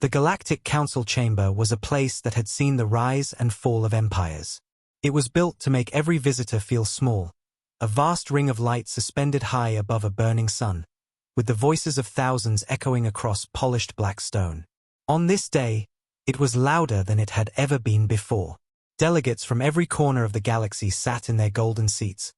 The Galactic Council chamber was a place that had seen the rise and fall of empires. It was built to make every visitor feel small, a vast ring of light suspended high above a burning sun, with the voices of thousands echoing across polished black stone. On this day, it was louder than it had ever been before. Delegates from every corner of the galaxy sat in their golden seats,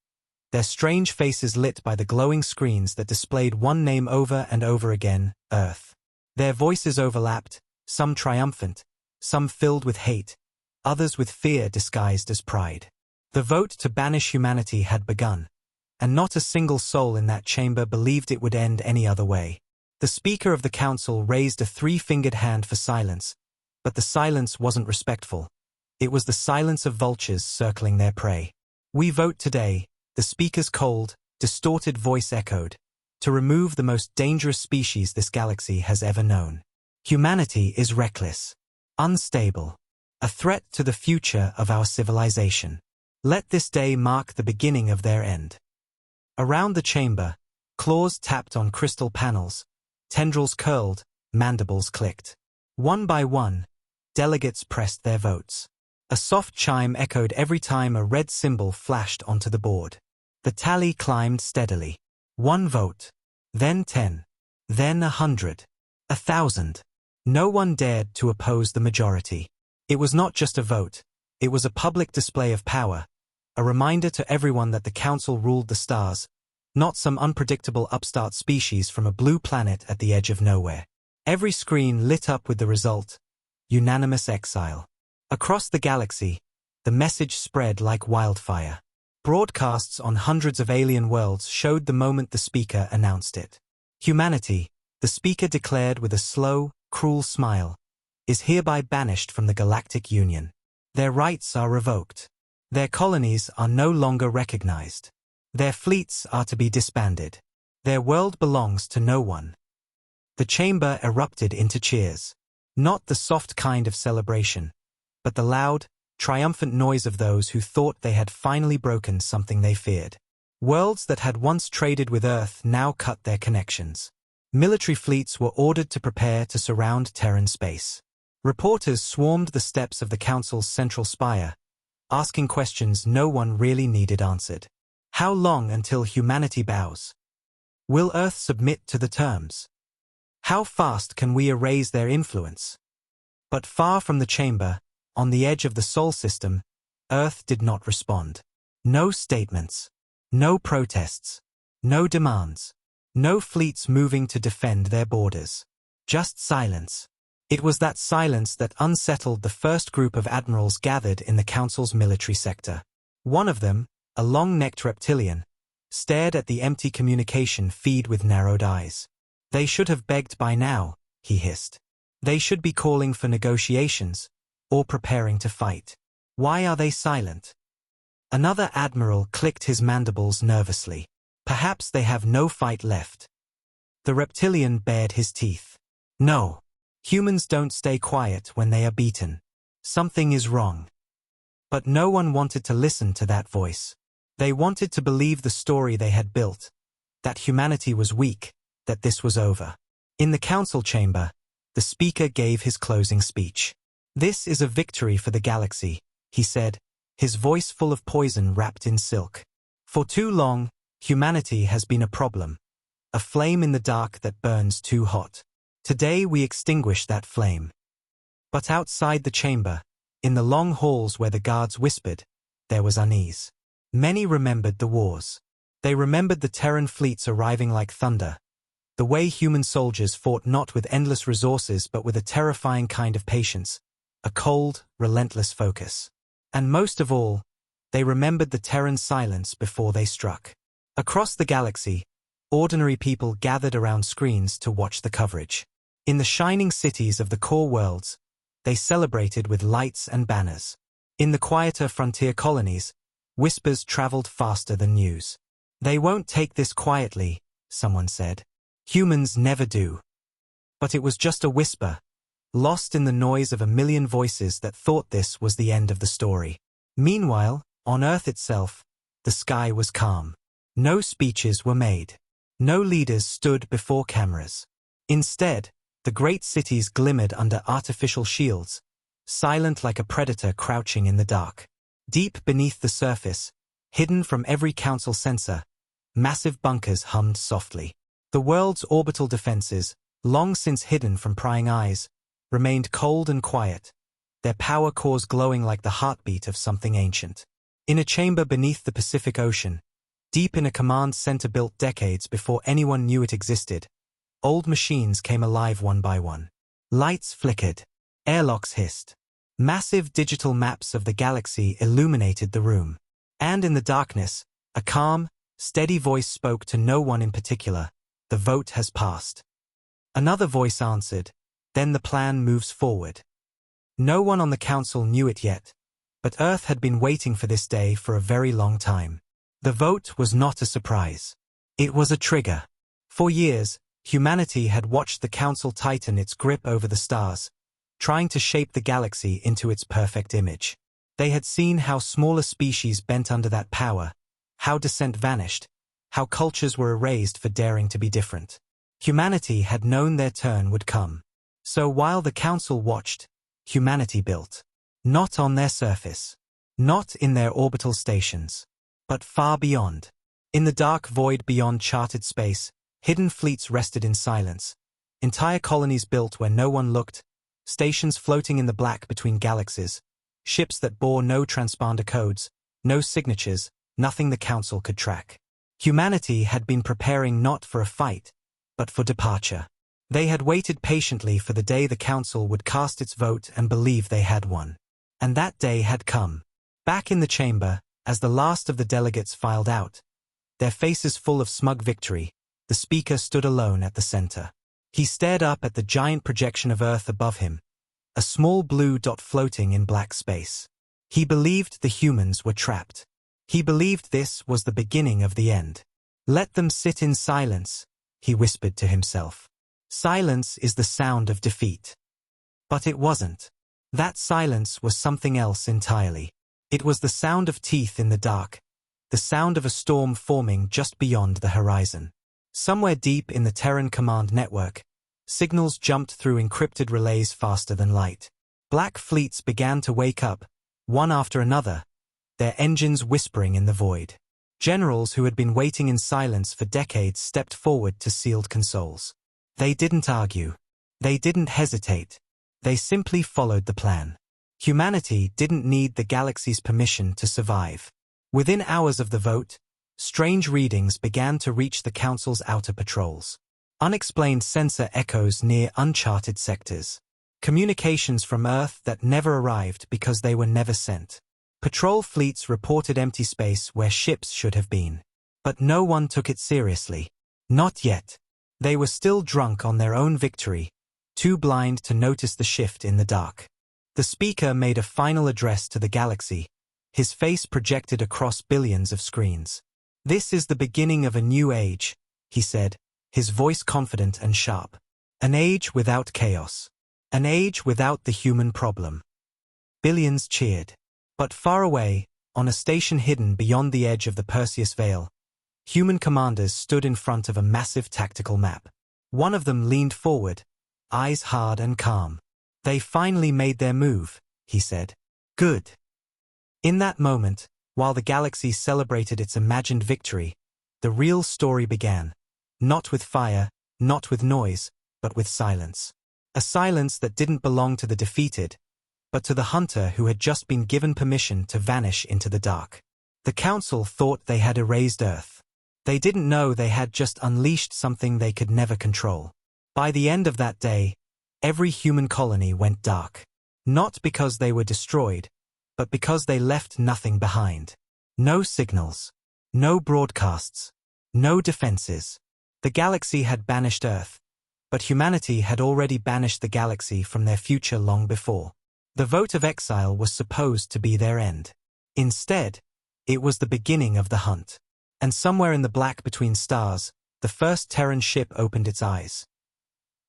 their strange faces lit by the glowing screens that displayed one name over and over again, Earth. Their voices overlapped, some triumphant, some filled with hate, others with fear disguised as pride. The vote to banish humanity had begun, and not a single soul in that chamber believed it would end any other way. The Speaker of the Council raised a three-fingered hand for silence, but the silence wasn't respectful. It was the silence of vultures circling their prey. "We vote today," the Speaker's cold, distorted voice echoed, "to remove the most dangerous species this galaxy has ever known. Humanity is reckless, unstable, a threat to the future of our civilization. Let this day mark the beginning of their end." Around the chamber, claws tapped on crystal panels, tendrils curled, mandibles clicked. One by one, delegates pressed their votes. A soft chime echoed every time a red symbol flashed onto the board. The tally climbed steadily. 1 vote, then 10, then 100, 1,000. No one dared to oppose the majority. It was not just a vote, it was a public display of power, a reminder to everyone that the Council ruled the stars, not some unpredictable upstart species from a blue planet at the edge of nowhere. Every screen lit up with the result: unanimous exile. Across the galaxy, the message spread like wildfire. Broadcasts on hundreds of alien worlds showed the moment the Speaker announced it. Humanity, the Speaker declared with a slow, cruel smile, is hereby banished from the Galactic Union. Their rights are revoked. Their colonies are no longer recognized. Their fleets are to be disbanded. Their world belongs to no one. The chamber erupted into cheers. Not the soft kind of celebration, but the loud, triumphant noise of those who thought they had finally broken something they feared. Worlds that had once traded with Earth now cut their connections. Military fleets were ordered to prepare to surround Terran space. Reporters swarmed the steps of the Council's central spire, asking questions no one really needed answered. How long until humanity bows? Will Earth submit to the terms? How fast can we erase their influence? But far from the chamber, on the edge of the Sol system, Earth did not respond. No statements. No protests. No demands. No fleets moving to defend their borders. Just silence. It was that silence that unsettled the first group of admirals gathered in the Council's military sector. One of them, a long-necked reptilian, stared at the empty communication feed with narrowed eyes. "They should have begged by now," he hissed. "They should be calling for negotiations, or preparing to fight. Why are they silent?" Another admiral clicked his mandibles nervously. "Perhaps they have no fight left." The reptilian bared his teeth. "No. Humans don't stay quiet when they are beaten. Something is wrong." But no one wanted to listen to that voice. They wanted to believe the story they had built, that humanity was weak, that this was over. In the Council chamber, the Speaker gave his closing speech. "This is a victory for the galaxy," he said, his voice full of poison wrapped in silk. "For too long, humanity has been a problem, a flame in the dark that burns too hot. Today we extinguish that flame." But outside the chamber, in the long halls where the guards whispered, there was unease. Many remembered the wars. They remembered the Terran fleets arriving like thunder, the way human soldiers fought not with endless resources but with a terrifying kind of patience, a cold, relentless focus. And most of all, they remembered the Terran silence before they struck. Across the galaxy, ordinary people gathered around screens to watch the coverage. In the shining cities of the core worlds, they celebrated with lights and banners. In the quieter frontier colonies, whispers traveled faster than news. "They won't take this quietly," someone said. "Humans never do." But it was just a whisper, lost in the noise of a million voices that thought this was the end of the story. Meanwhile, on Earth itself, the sky was calm. No speeches were made. No leaders stood before cameras. Instead, The great cities glimmered under artificial shields, silent like a predator crouching in the dark. Deep beneath the surface, hidden from every council sensor, massive bunkers hummed softly. The world's orbital defenses, long since hidden from prying eyes, remained cold and quiet, their power cores glowing like the heartbeat of something ancient. In a chamber beneath the Pacific Ocean, deep in a command center built decades before anyone knew it existed, old machines came alive one by one. Lights flickered. Airlocks hissed. Massive digital maps of the galaxy illuminated the room. And in the darkness, a calm, steady voice spoke to no one in particular. The vote has passed. Another voice answered. Then the plan moves forward. No one on the council knew it yet, but Earth had been waiting for this day for a very long time. The vote was not a surprise. It was a trigger. For years, humanity had watched the council tighten its grip over the stars, trying to shape the galaxy into its perfect image. They had seen how smaller species bent under that power, how dissent vanished, how cultures were erased for daring to be different. Humanity had known their turn would come. So while the council watched, humanity built. Not on their surface. Not in their orbital stations. But far beyond. In the dark void beyond charted space, hidden fleets rested in silence. Entire colonies built where no one looked, stations floating in the black between galaxies, ships that bore no transponder codes, no signatures, nothing the council could track. Humanity had been preparing not for a fight, but for departure. They had waited patiently for the day the council would cast its vote and believe they had won. And that day had come. Back in the chamber, as the last of the delegates filed out, their faces full of smug victory, the speaker stood alone at the center. He stared up at the giant projection of Earth above him, a small blue dot floating in black space. He believed the humans were trapped. He believed this was the beginning of the end. Let them sit in silence, he whispered to himself. Silence is the sound of defeat. But it wasn't. That silence was something else entirely. It was the sound of teeth in the dark, the sound of a storm forming just beyond the horizon. Somewhere deep in the Terran command network, signals jumped through encrypted relays faster than light. Black fleets began to wake up, one after another, their engines whispering in the void. Generals who had been waiting in silence for decades stepped forward to sealed consoles. They didn't argue. They didn't hesitate. They simply followed the plan. Humanity didn't need the galaxy's permission to survive. Within hours of the vote, strange readings began to reach the Council's outer patrols. Unexplained sensor echoes near uncharted sectors. Communications from Earth that never arrived because they were never sent. Patrol fleets reported empty space where ships should have been. But no one took it seriously. Not yet. They were still drunk on their own victory, too blind to notice the shift in the dark. The speaker made a final address to the galaxy, his face projected across billions of screens. This is the beginning of a new age, he said, his voice confident and sharp. An age without chaos. An age without the human problem. Billions cheered. But far away, on a station hidden beyond the edge of the Perseus Veil, human commanders stood in front of a massive tactical map. One of them leaned forward, eyes hard and calm. They finally made their move, he said. Good. In that moment, while the galaxy celebrated its imagined victory, the real story began. Not with fire, not with noise, but with silence. A silence that didn't belong to the defeated, but to the hunter who had just been given permission to vanish into the dark. The Council thought they had erased Earth. They didn't know they had just unleashed something they could never control. By the end of that day, every human colony went dark. Not because they were destroyed, but because they left nothing behind. No signals. No broadcasts. No defenses. The galaxy had banished Earth, but humanity had already banished the galaxy from their future long before. The vote of exile was supposed to be their end. Instead, it was the beginning of the hunt. And somewhere in the black between stars, the first Terran ship opened its eyes.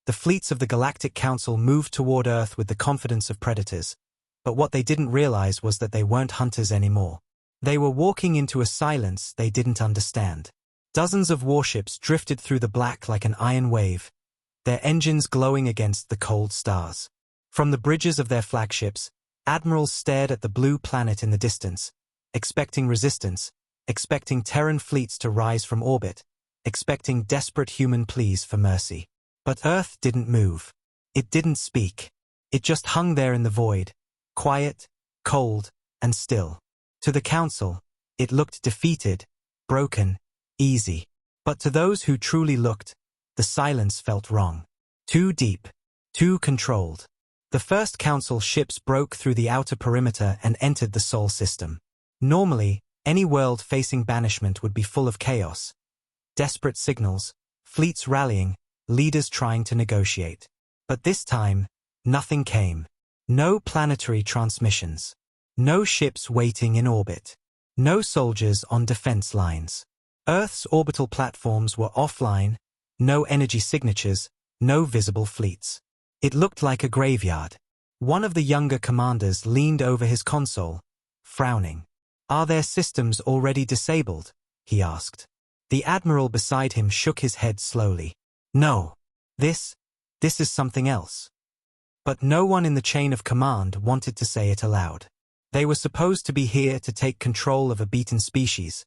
The fleets of the Galactic Council moved toward Earth with the confidence of predators, but what they didn't realize was that they weren't hunters anymore. They were walking into a silence they didn't understand. Dozens of warships drifted through the black like an iron wave, their engines glowing against the cold stars. From the bridges of their flagships, admirals stared at the blue planet in the distance, expecting resistance, expecting Terran fleets to rise from orbit, expecting desperate human pleas for mercy. But Earth didn't move. It didn't speak. It just hung there in the void, quiet, cold, and still. To the Council, it looked defeated, broken, easy. But to those who truly looked, the silence felt wrong. Too deep. Too controlled. The first Council ships broke through the outer perimeter and entered the Sol system. Normally, any world facing banishment would be full of chaos. Desperate signals, fleets rallying, leaders trying to negotiate. But this time, nothing came. No planetary transmissions. No ships waiting in orbit. No soldiers on defense lines. Earth's orbital platforms were offline, no energy signatures, no visible fleets. It looked like a graveyard. One of the younger commanders leaned over his console, frowning. "Are their systems already disabled?" he asked. The admiral beside him shook his head slowly. "No. This is something else." But no one in the chain of command wanted to say it aloud. They were supposed to be here to take control of a beaten species,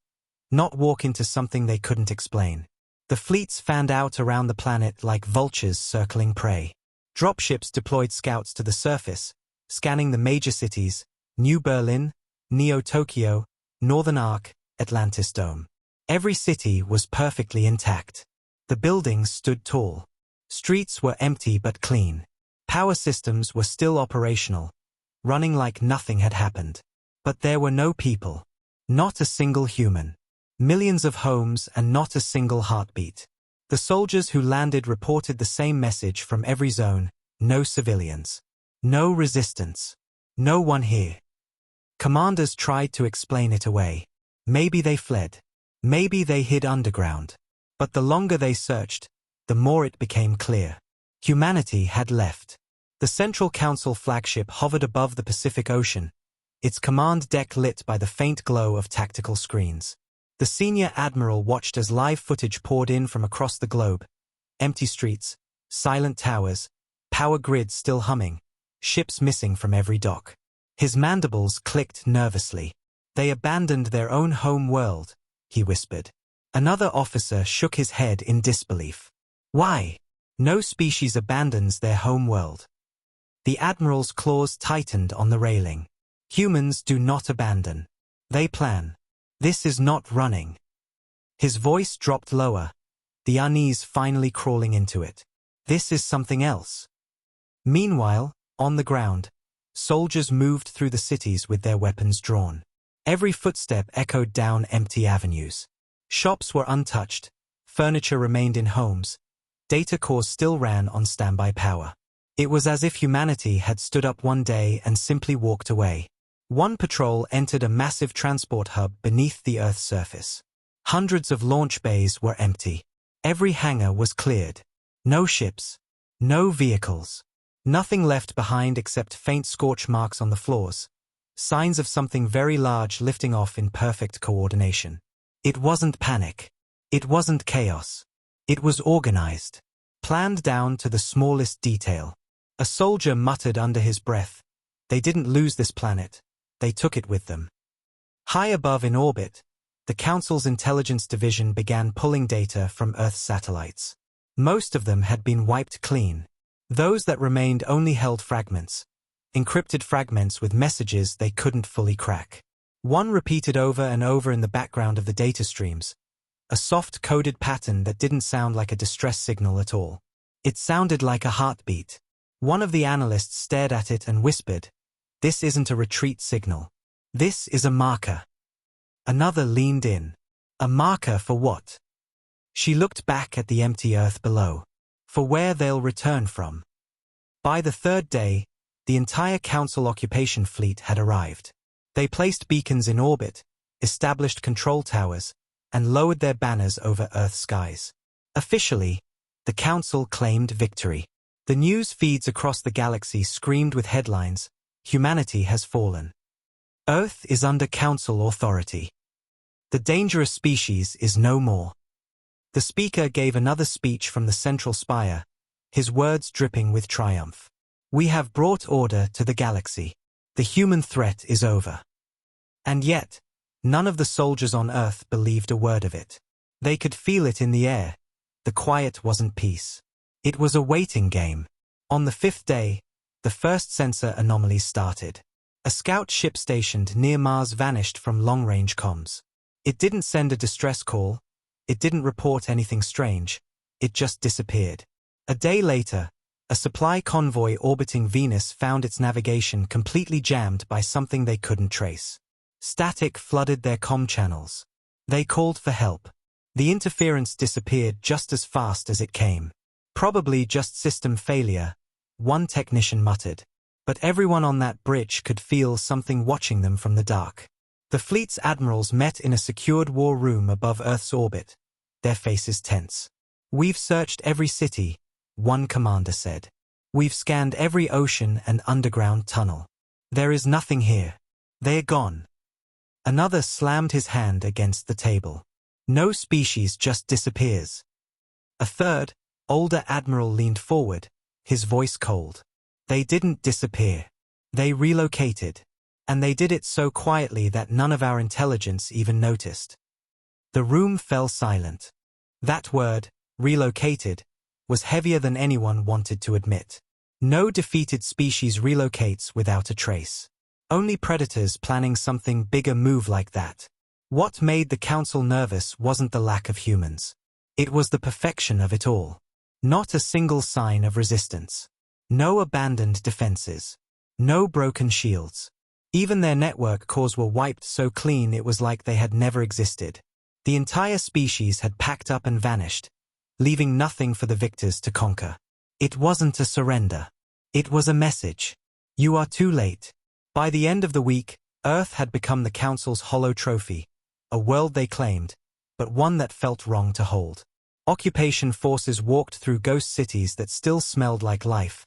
not walk into something they couldn't explain. The fleets fanned out around the planet like vultures circling prey. Dropships deployed scouts to the surface, scanning the major cities: New Berlin, Neo-Tokyo, Northern Arc, Atlantis Dome. Every city was perfectly intact. The buildings stood tall. Streets were empty but clean. Power systems were still operational, running like nothing had happened. But there were no people. Not a single human. Millions of homes and not a single heartbeat. The soldiers who landed reported the same message from every zone: no civilians. No resistance. No one here. Commanders tried to explain it away. Maybe they fled. Maybe they hid underground. But the longer they searched, the more it became clear. Humanity had left. The Central Council flagship hovered above the Pacific Ocean, its command deck lit by the faint glow of tactical screens. The senior admiral watched as live footage poured in from across the globe. Empty streets, silent towers, power grids still humming, ships missing from every dock. His mandibles clicked nervously. "They abandoned their own home world," he whispered. Another officer shook his head in disbelief. "Why? No species abandons their home world." The admiral's claws tightened on the railing. "Humans do not abandon. They plan. This is not running." His voice dropped lower, the unease finally crawling into it. "This is something else." Meanwhile, on the ground, soldiers moved through the cities with their weapons drawn. Every footstep echoed down empty avenues. Shops were untouched, furniture remained in homes, data cores still ran on standby power. It was as if humanity had stood up one day and simply walked away. One patrol entered a massive transport hub beneath the Earth's surface. Hundreds of launch bays were empty. Every hangar was cleared. No ships. No vehicles. Nothing left behind except faint scorch marks on the floors. Signs of something very large lifting off in perfect coordination. It wasn't panic. It wasn't chaos. It was organized. Planned down to the smallest detail. A soldier muttered under his breath, "They didn't lose this planet. They took it with them." High above in orbit, the Council's intelligence division began pulling data from Earth's satellites. Most of them had been wiped clean. Those that remained only held fragments. Encrypted fragments with messages they couldn't fully crack. One repeated over and over in the background of the data streams. A soft coded pattern that didn't sound like a distress signal at all. It sounded like a heartbeat. One of the analysts stared at it and whispered, "This isn't a retreat signal. This is a marker." Another leaned in. A marker for what? She looked back at the empty Earth below. For where they'll return from. By the third day, the entire Council occupation fleet had arrived. They placed beacons in orbit, established control towers, and lowered their banners over Earth's skies. Officially, the Council claimed victory. The news feeds across the galaxy screamed with headlines, "Humanity has fallen. Earth is under Council authority. The dangerous species is no more." The speaker gave another speech from the central spire, his words dripping with triumph. "We have brought order to the galaxy. The human threat is over." And yet, none of the soldiers on Earth believed a word of it. They could feel it in the air. The quiet wasn't peace. It was a waiting game. On the 5th day, the first sensor anomalies started. A scout ship stationed near Mars vanished from long-range comms. It didn't send a distress call. It didn't report anything strange. It just disappeared. A day later, a supply convoy orbiting Venus found its navigation completely jammed by something they couldn't trace. Static flooded their comm channels. They called for help. The interference disappeared just as fast as it came. "Probably just system failure," one technician muttered. But everyone on that bridge could feel something watching them from the dark. The fleet's admirals met in a secured war room above Earth's orbit, their faces tense. "We've searched every city," one commander said. "We've scanned every ocean and underground tunnel. There is nothing here. They're gone." Another slammed his hand against the table. "No species just disappears." A third, older admiral leaned forward, his voice cold. "They didn't disappear. They relocated. And they did it so quietly that none of our intelligence even noticed." The room fell silent. That word, relocated, was heavier than anyone wanted to admit. No defeated species relocates without a trace. Only predators planning something bigger move like that. What made the Council nervous wasn't the lack of humans. It was the perfection of it all. Not a single sign of resistance. No abandoned defenses. No broken shields. Even their network cores were wiped so clean it was like they had never existed. The entire species had packed up and vanished, leaving nothing for the victors to conquer. It wasn't a surrender. It was a message. You are too late. By the end of the week, Earth had become the Council's hollow trophy, a world they claimed, but one that felt wrong to hold. Occupation forces walked through ghost cities that still smelled like life,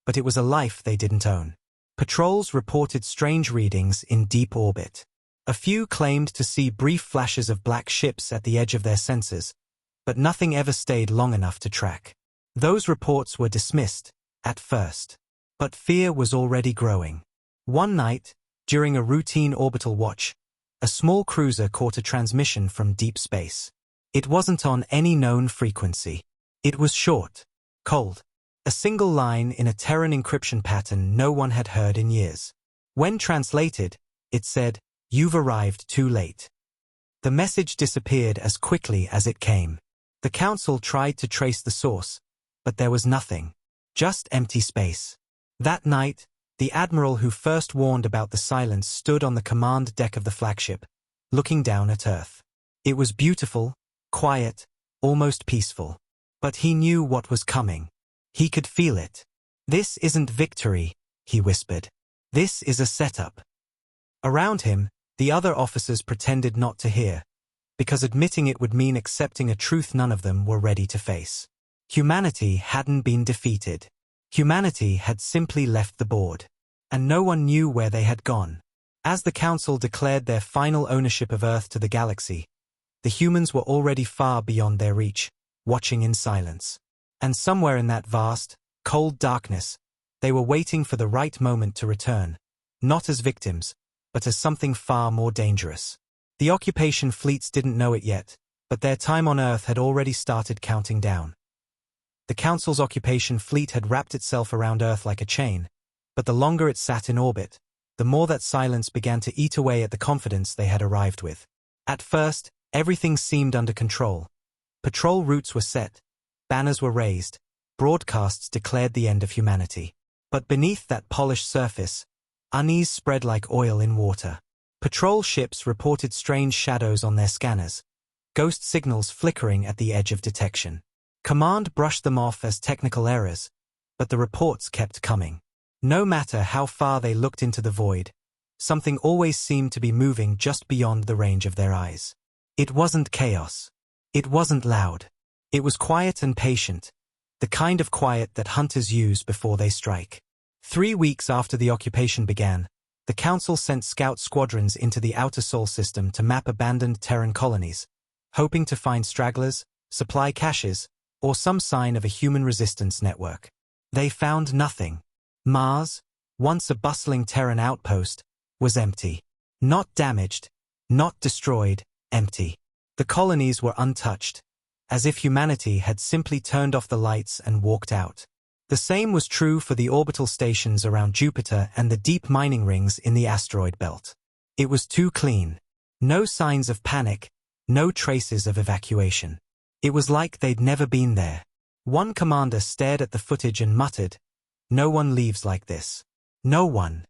but it was a life they didn't own. Patrols reported strange readings in deep orbit. A few claimed to see brief flashes of black ships at the edge of their sensors, but nothing ever stayed long enough to track. Those reports were dismissed, at first. But fear was already growing. One night, during a routine orbital watch, a small cruiser caught a transmission from deep space. It wasn't on any known frequency. It was short, cold. A single line in a Terran encryption pattern no one had heard in years. When translated, it said, "You've arrived too late." The message disappeared as quickly as it came. The Council tried to trace the source, but there was nothing. Just empty space. That night, the admiral who first warned about the silence stood on the command deck of the flagship, looking down at Earth. It was beautiful, quiet, almost peaceful. But he knew what was coming. He could feel it. "This isn't victory," he whispered. "This is a setup." Around him, the other officers pretended not to hear, because admitting it would mean accepting a truth none of them were ready to face. Humanity hadn't been defeated. Humanity had simply left the board. And no one knew where they had gone. As the Council declared their final ownership of Earth to the galaxy, the humans were already far beyond their reach, watching in silence. And somewhere in that vast, cold darkness, they were waiting for the right moment to return, not as victims, but as something far more dangerous. The occupation fleets didn't know it yet, but their time on Earth had already started counting down. The Council's occupation fleet had wrapped itself around Earth like a chain, but the longer it sat in orbit, the more that silence began to eat away at the confidence they had arrived with. At first, everything seemed under control. Patrol routes were set, banners were raised, broadcasts declared the end of humanity. But beneath that polished surface, unease spread like oil in water. Patrol ships reported strange shadows on their scanners, ghost signals flickering at the edge of detection. Command brushed them off as technical errors, but the reports kept coming. No matter how far they looked into the void, something always seemed to be moving just beyond the range of their eyes. It wasn't chaos. It wasn't loud. It was quiet and patient, the kind of quiet that hunters use before they strike. 3 weeks after the occupation began, the Council sent scout squadrons into the outer Sol system to map abandoned Terran colonies, hoping to find stragglers, supply caches, or some sign of a human resistance network. They found nothing. Mars, once a bustling Terran outpost, was empty. Not damaged, not destroyed, empty. The colonies were untouched, as if humanity had simply turned off the lights and walked out. The same was true for the orbital stations around Jupiter and the deep mining rings in the asteroid belt. It was too clean. No signs of panic, no traces of evacuation. It was like they'd never been there. One commander stared at the footage and muttered, "No one leaves like this. No one."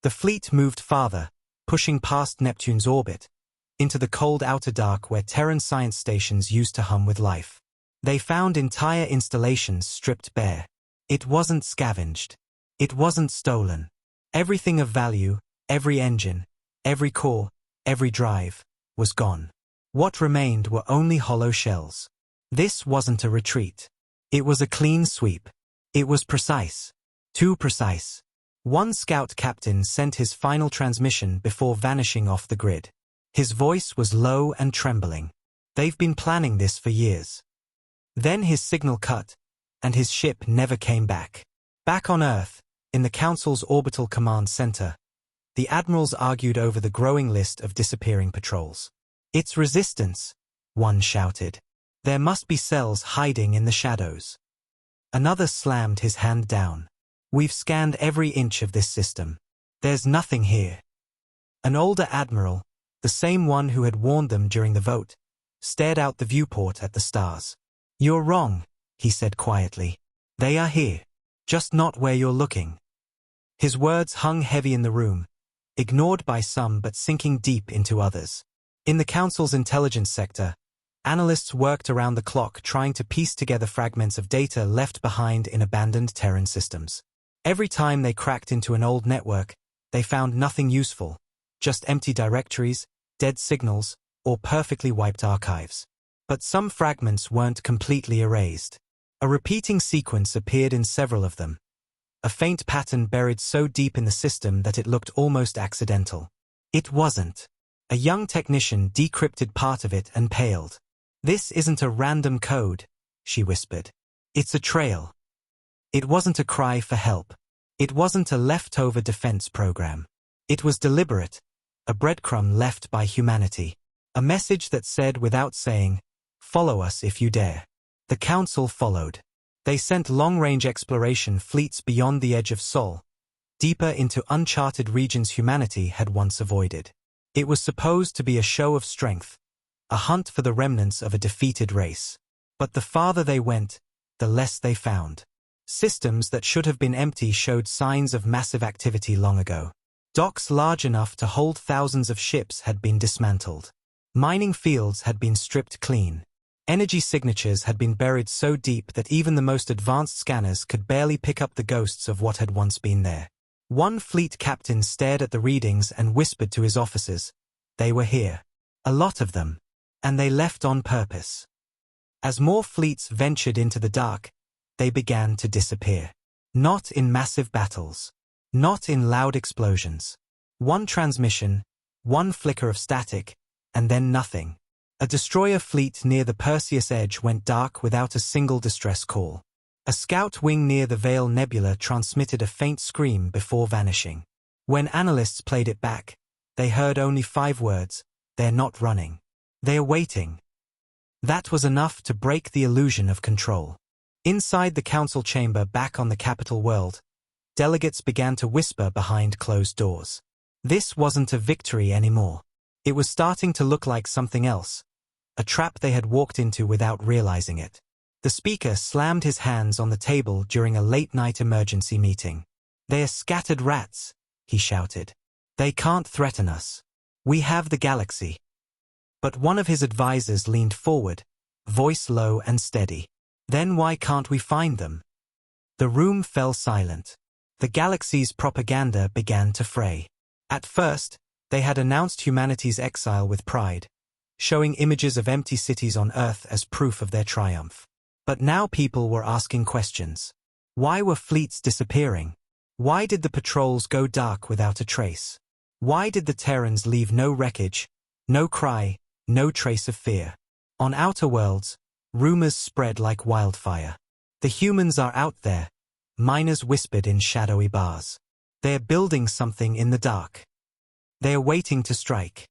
The fleet moved farther, pushing past Neptune's orbit, into the cold outer dark where Terran science stations used to hum with life. They found entire installations stripped bare. It wasn't scavenged. It wasn't stolen. Everything of value, every engine, every core, every drive, was gone. What remained were only hollow shells. This wasn't a retreat. It was a clean sweep. It was precise. Too precise. One scout captain sent his final transmission before vanishing off the grid. His voice was low and trembling. They've been planning this for years. Then his signal cut, and his ship never came back. Back on Earth, in the Council's orbital command center, the admirals argued over the growing list of disappearing patrols. "It's resistance," one shouted. "There must be cells hiding in the shadows." Another slammed his hand down. "We've scanned every inch of this system. There's nothing here." An older admiral, the same one who had warned them during the vote, stared out the viewport at the stars. "You're wrong," he said quietly. "They are here. Just not where you're looking." His words hung heavy in the room, ignored by some but sinking deep into others. In the Council's intelligence sector, analysts worked around the clock trying to piece together fragments of data left behind in abandoned Terran systems. Every time they cracked into an old network, they found nothing useful, just empty directories, dead signals, or perfectly wiped archives. But some fragments weren't completely erased. A repeating sequence appeared in several of them. A faint pattern buried so deep in the system that it looked almost accidental. It wasn't. A young technician decrypted part of it and paled. "This isn't a random code," she whispered. "It's a trail." It wasn't a cry for help. It wasn't a leftover defense program. It was deliberate, a breadcrumb left by humanity. A message that said without saying, "Follow us if you dare." The Council followed. They sent long-range exploration fleets beyond the edge of Sol, deeper into uncharted regions humanity had once avoided. It was supposed to be a show of strength, a hunt for the remnants of a defeated race. But the farther they went, the less they found. Systems that should have been empty showed signs of massive activity long ago. Docks large enough to hold thousands of ships had been dismantled. Mining fields had been stripped clean. Energy signatures had been buried so deep that even the most advanced scanners could barely pick up the ghosts of what had once been there. One fleet captain stared at the readings and whispered to his officers, "They were here. A lot of them. And they left on purpose." As more fleets ventured into the dark, they began to disappear. Not in massive battles. Not in loud explosions. One transmission, one flicker of static, and then nothing. A destroyer fleet near the Perseus Edge went dark without a single distress call. A scout wing near the Veil Nebula transmitted a faint scream before vanishing. When analysts played it back, they heard only 5 words, "They're not running. They're waiting." That was enough to break the illusion of control. Inside the council chamber back on the capital world, delegates began to whisper behind closed doors. This wasn't a victory anymore. It was starting to look like something else, a trap they had walked into without realizing it. The speaker slammed his hands on the table during a late-night emergency meeting. "They're scattered rats," he shouted. "They can't threaten us. We have the galaxy." But one of his advisors leaned forward, voice low and steady. "Then why can't we find them?" The room fell silent. The galaxy's propaganda began to fray. At first, they had announced humanity's exile with pride, showing images of empty cities on Earth as proof of their triumph. But now people were asking questions. Why were fleets disappearing? Why did the patrols go dark without a trace? Why did the Terrans leave no wreckage, no cry, no trace of fear? On outer worlds, Rumors spread like wildfire. The humans are out there, miners whispered in shadowy bars. They're building something in the dark. They are waiting to strike.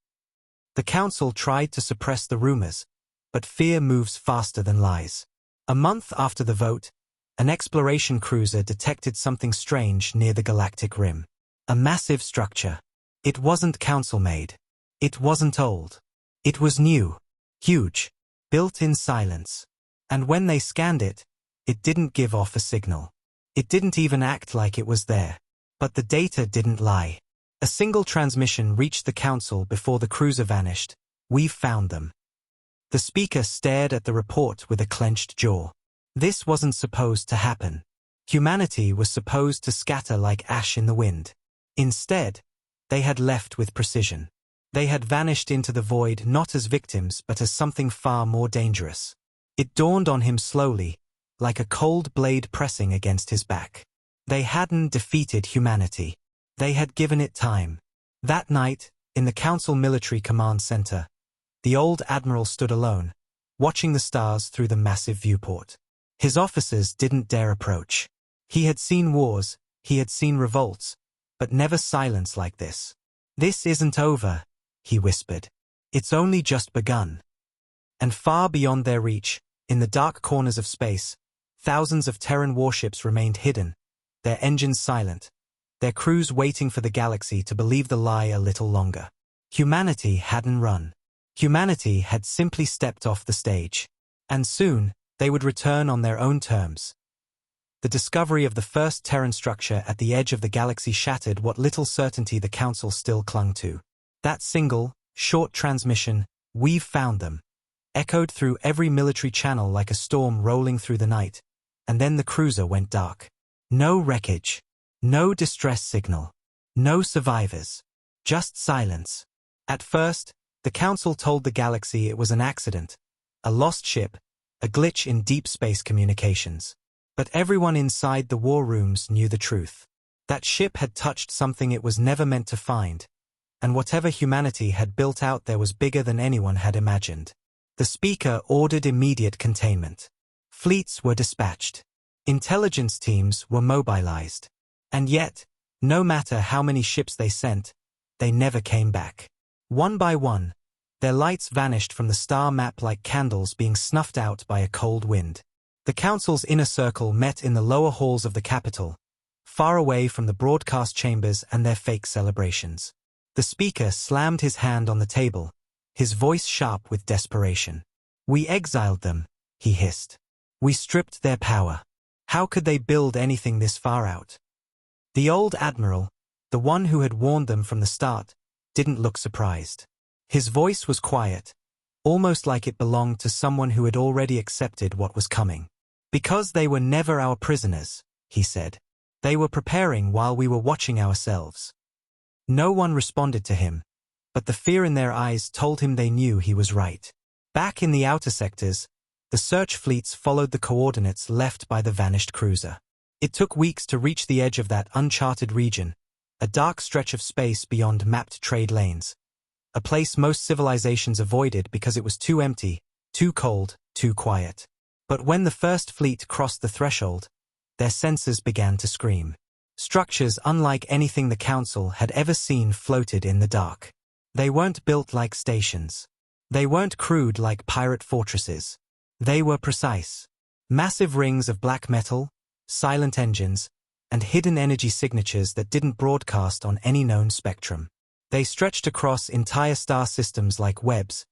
The council tried to suppress the rumors, but fear moves faster than lies. A month after the vote, an exploration cruiser detected something strange near the galactic rim. A massive structure. It wasn't council-made. It wasn't old. It was new. Huge. Built in silence. And when they scanned it, it didn't give off a signal. It didn't even act like it was there. But the data didn't lie. A single transmission reached the council before the cruiser vanished. "We've found them." The speaker stared at the report with a clenched jaw. This wasn't supposed to happen. Humanity was supposed to scatter like ash in the wind. Instead, they had left with precision. They had vanished into the void not as victims but as something far more dangerous. It dawned on him slowly, like a cold blade pressing against his back. They hadn't defeated humanity. They had given it time. That night, in the Council Military Command Center, the old admiral stood alone, watching the stars through the massive viewport. His officers didn't dare approach. He had seen wars, he had seen revolts, but never silence like this. "This isn't over," he whispered. "It's only just begun." And far beyond their reach, in the dark corners of space, thousands of Terran warships remained hidden, their engines silent, their crews waiting for the galaxy to believe the lie a little longer. Humanity hadn't run. Humanity had simply stepped off the stage. And soon, they would return on their own terms. The discovery of the first Terran structure at the edge of the galaxy shattered what little certainty the Council still clung to. That single, short transmission, "We've found them," echoed through every military channel like a storm rolling through the night, and then the cruiser went dark. No wreckage. No distress signal. No survivors. Just silence. At first, the Council told the galaxy it was an accident, a lost ship, a glitch in deep space communications. But everyone inside the war rooms knew the truth. That ship had touched something it was never meant to find, and whatever humanity had built out there was bigger than anyone had imagined. The speaker ordered immediate containment. Fleets were dispatched. Intelligence teams were mobilized. And yet, no matter how many ships they sent, they never came back. One by one, their lights vanished from the star map like candles being snuffed out by a cold wind. The Council's inner circle met in the lower halls of the capital, far away from the broadcast chambers and their fake celebrations. The speaker slammed his hand on the table, his voice sharp with desperation. "We exiled them," he hissed. "We stripped their power. How could they build anything this far out?" The old admiral, the one who had warned them from the start, didn't look surprised. His voice was quiet, almost like it belonged to someone who had already accepted what was coming. "Because they were never our prisoners," he said. "They were preparing while we were watching ourselves." No one responded to him, but the fear in their eyes told him they knew he was right. Back in the outer sectors, the search fleets followed the coordinates left by the vanished cruiser. It took weeks to reach the edge of that uncharted region, a dark stretch of space beyond mapped trade lanes. A place most civilizations avoided because it was too empty, too cold, too quiet. But when the first fleet crossed the threshold, their senses began to scream. Structures unlike anything the Council had ever seen floated in the dark. They weren't built like stations. They weren't crude like pirate fortresses. They were precise. Massive rings of black metal, silent engines, and hidden energy signatures that didn't broadcast on any known spectrum. They stretched across entire star systems like webs,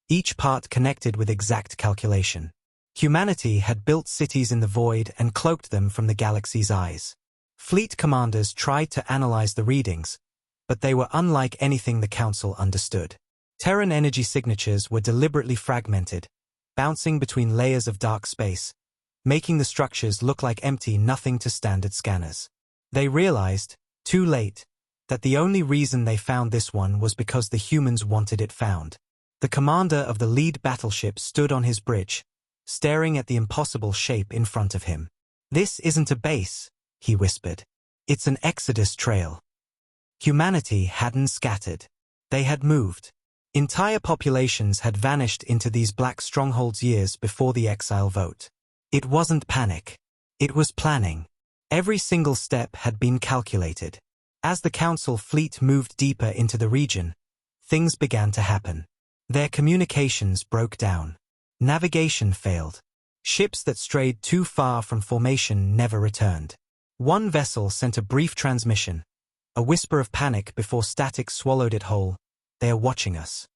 each part connected with exact calculation. Humanity had built cities in the void and cloaked them from the galaxy's eyes. Fleet commanders tried to analyze the readings, but they were unlike anything the Council understood. Terran energy signatures were deliberately fragmented, bouncing between layers of dark space, making the structures look like empty nothing to standard scanners. They realized, too late, that the only reason they found this one was because the humans wanted it found. The commander of the lead battleship stood on his bridge, staring at the impossible shape in front of him. "This isn't a base," he whispered. "It's an exodus trail." Humanity hadn't scattered. They had moved. Entire populations had vanished into these black strongholds years before the exile vote. It wasn't panic. It was planning. Every single step had been calculated. As the council fleet moved deeper into the region, things began to happen. Their communications broke down. Navigation failed. Ships that strayed too far from formation never returned. One vessel sent a brief transmission, a whisper of panic before static swallowed it whole. "They are watching us."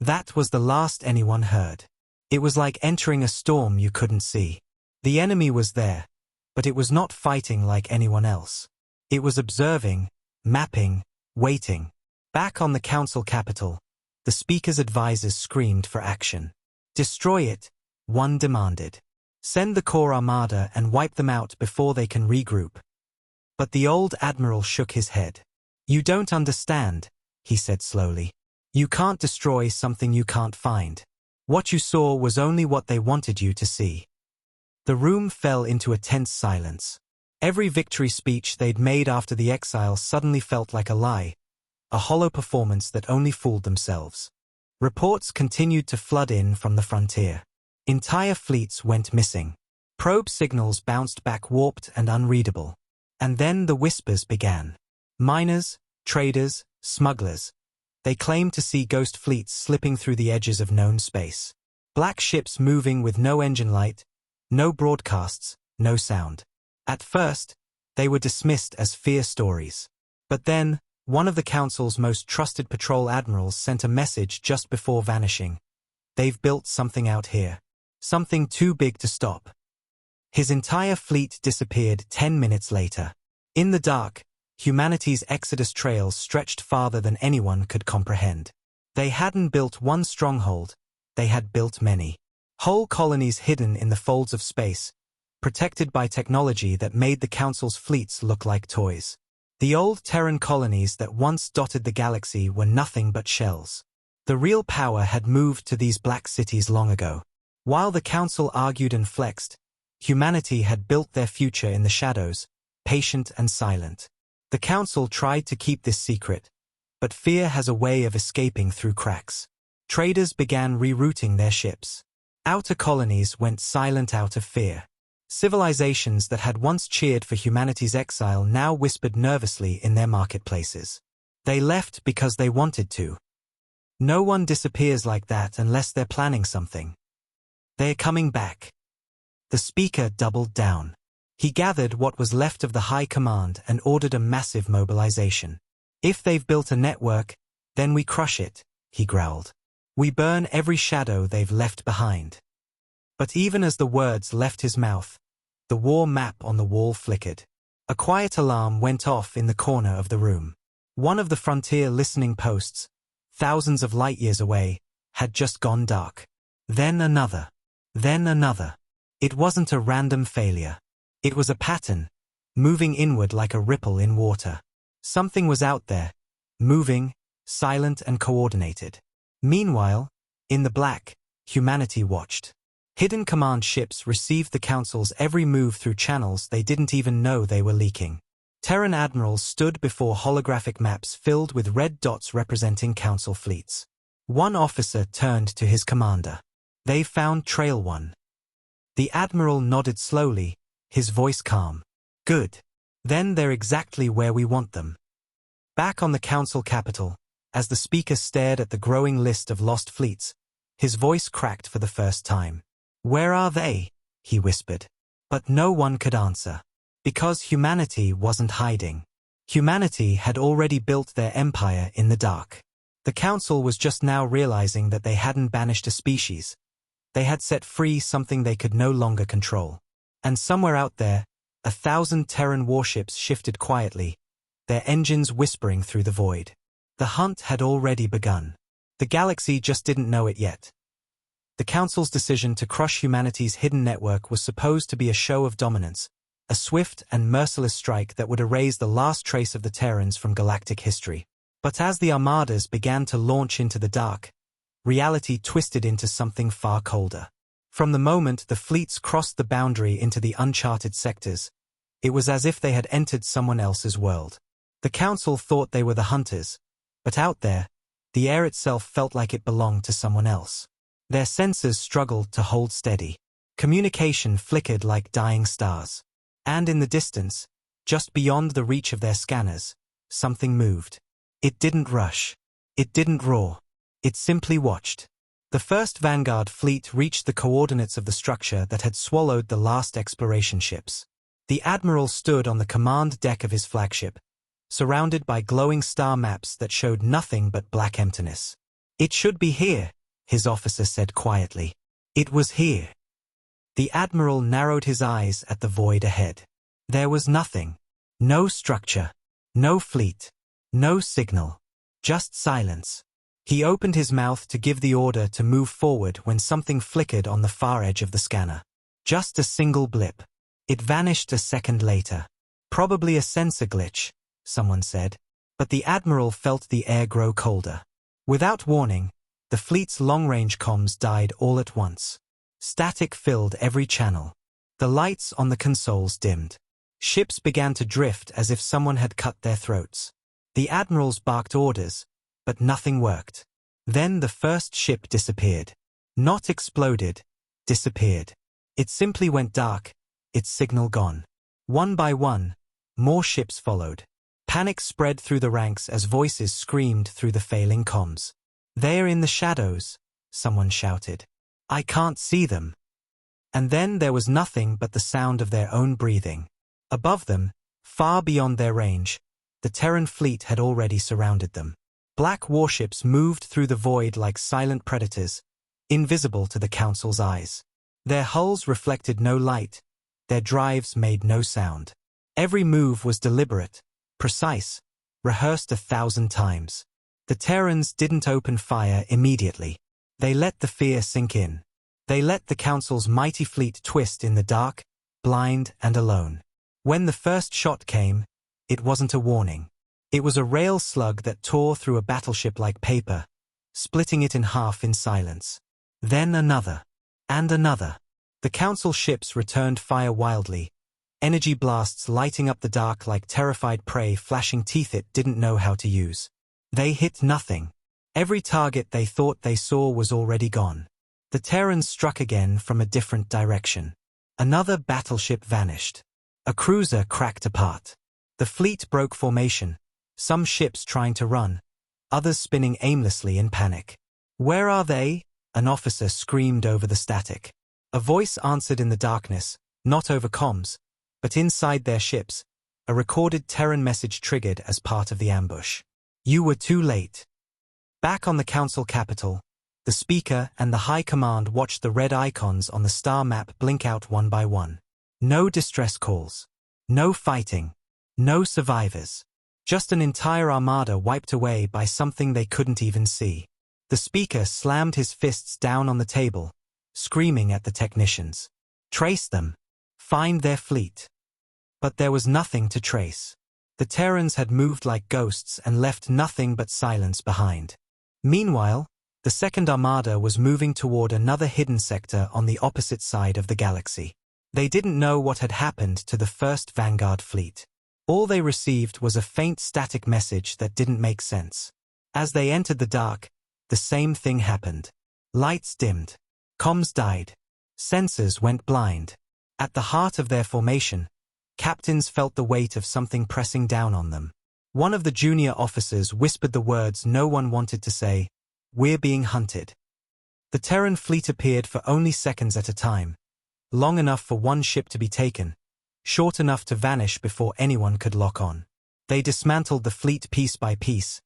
That was the last anyone heard. It was like entering a storm you couldn't see. The enemy was there, but it was not fighting like anyone else. It was observing, mapping, waiting. Back on the council capital, the speaker's advisors screamed for action. "Destroy it," one demanded. "Send the core armada and wipe them out before they can regroup." But the old admiral shook his head. "You don't understand," he said slowly. "You can't destroy something you can't find. What you saw was only what they wanted you to see." The room fell into a tense silence. Every victory speech they'd made after the exile suddenly felt like a lie, a hollow performance that only fooled themselves. Reports continued to flood in from the frontier. Entire fleets went missing. Probe signals bounced back warped and unreadable. And then the whispers began. Miners, traders, smugglers. They claimed to see ghost fleets slipping through the edges of known space. Black ships moving with no engine light, no broadcasts, no sound. At first, they were dismissed as fear stories. But then, one of the council's most trusted patrol admirals sent a message just before vanishing. "They've built something out here. Something too big to stop." His entire fleet disappeared 10 minutes later. In the dark, humanity's exodus trails stretched farther than anyone could comprehend. They hadn't built one stronghold, they had built many. Whole colonies hidden in the folds of space, protected by technology that made the Council's fleets look like toys. The old Terran colonies that once dotted the galaxy were nothing but shells. The real power had moved to these black cities long ago. While the Council argued and flexed, humanity had built their future in the shadows, patient and silent. The Council tried to keep this secret, but fear has a way of escaping through cracks. Traders began rerouting their ships. Outer colonies went silent out of fear. Civilizations that had once cheered for humanity's exile now whispered nervously in their marketplaces. They left because they wanted to. No one disappears like that unless they're planning something. They're coming back. The speaker doubled down. He gathered what was left of the high command and ordered a massive mobilization. "If they've built a network, then we crush it," he growled. "We burn every shadow they've left behind." But even as the words left his mouth, the war map on the wall flickered. A quiet alarm went off in the corner of the room. One of the frontier listening posts, thousands of light years away, had just gone dark. Then another. Then another. It wasn't a random failure. It was a pattern, moving inward like a ripple in water. Something was out there, moving, silent and coordinated. Meanwhile, in the black, humanity watched. Hidden command ships received the Council's every move through channels they didn't even know they were leaking. Terran admirals stood before holographic maps filled with red dots representing Council fleets. One officer turned to his commander. "They've found Trail 1. The admiral nodded slowly, his voice calm. "Good. Then they're exactly where we want them." Back on the Council capital, as the speaker stared at the growing list of lost fleets, his voice cracked for the first time. "Where are they?" he whispered. But no one could answer. Because humanity wasn't hiding. Humanity had already built their empire in the dark. The Council was just now realizing that they hadn't banished a species. They had set free something they could no longer control. And somewhere out there, 1,000 Terran warships shifted quietly, their engines whispering through the void. The hunt had already begun. The galaxy just didn't know it yet. The Council's decision to crush humanity's hidden network was supposed to be a show of dominance, a swift and merciless strike that would erase the last trace of the Terrans from galactic history. But as the armadas began to launch into the dark, reality twisted into something far colder. From the moment the fleets crossed the boundary into the uncharted sectors, it was as if they had entered someone else's world. The Council thought they were the hunters, but out there, The air itself felt like it belonged to someone else. Their senses struggled to hold steady. Communication flickered like dying stars. And in the distance, just beyond the reach of their scanners, something moved. It didn't rush. It didn't roar. It simply watched. The first Vanguard fleet reached the coordinates of the structure that had swallowed the last exploration ships. The admiral stood on the command deck of his flagship, surrounded by glowing star maps that showed nothing but black emptiness. "It should be here," his officer said quietly. It was here. The admiral narrowed his eyes at the void ahead. There was nothing. No structure. No fleet. No signal. Just silence. He opened his mouth to give the order to move forward when something flickered on the far edge of the scanner. Just a single blip. It vanished a second later. "Probably a sensor glitch," someone said. But the admiral felt the air grow colder. Without warning, the fleet's long-range comms died all at once. Static filled every channel. The lights on the consoles dimmed. Ships began to drift as if someone had cut their throats. The admirals barked orders, but nothing worked. Then the first ship disappeared. Not exploded, disappeared. It simply went dark, its signal gone. One by one, more ships followed. Panic spread through the ranks as voices screamed through the failing comms. "They're in the shadows," someone shouted. "I can't see them." And then there was nothing but the sound of their own breathing. Above them, far beyond their range, the Terran fleet had already surrounded them. Black warships moved through the void like silent predators, invisible to the Council's eyes. Their hulls reflected no light, their drives made no sound. Every move was deliberate, precise, rehearsed 1,000 times. The Terrans didn't open fire immediately. They let the fear sink in. They let the Council's mighty fleet twist in the dark, blind and alone. When the first shot came, it wasn't a warning. It was a rail slug that tore through a battleship like paper, splitting it in half in silence. Then another. And another. The Council ships returned fire wildly, energy blasts lighting up the dark like terrified prey flashing teeth it didn't know how to use. They hit nothing. Every target they thought they saw was already gone. The Terrans struck again from a different direction. Another battleship vanished. A cruiser cracked apart. The fleet broke formation, some ships trying to run, others spinning aimlessly in panic. "Where are they?" an officer screamed over the static. A voice answered in the darkness, not over comms, but inside their ships, a recorded Terran message triggered as part of the ambush. "You were too late." Back on the Council capital, the Speaker and the High Command watched the red icons on the star map blink out one by one. No distress calls. No fighting. No survivors. Just an entire armada wiped away by something they couldn't even see. The Speaker slammed his fists down on the table, screaming at the technicians. Trace them. Find their fleet. But there was nothing to trace. The Terrans had moved like ghosts and left nothing but silence behind. Meanwhile, the second armada was moving toward another hidden sector on the opposite side of the galaxy. They didn't know what had happened to the first Vanguard fleet. All they received was a faint static message that didn't make sense. As they entered the dark, the same thing happened. Lights dimmed. Comms died. Sensors went blind. At the heart of their formation, captains felt the weight of something pressing down on them. One of the junior officers whispered the words no one wanted to say, "We're being hunted." The Terran fleet appeared for only seconds at a time, long enough for one ship to be taken, short enough to vanish before anyone could lock on. They dismantled the fleet piece by piece,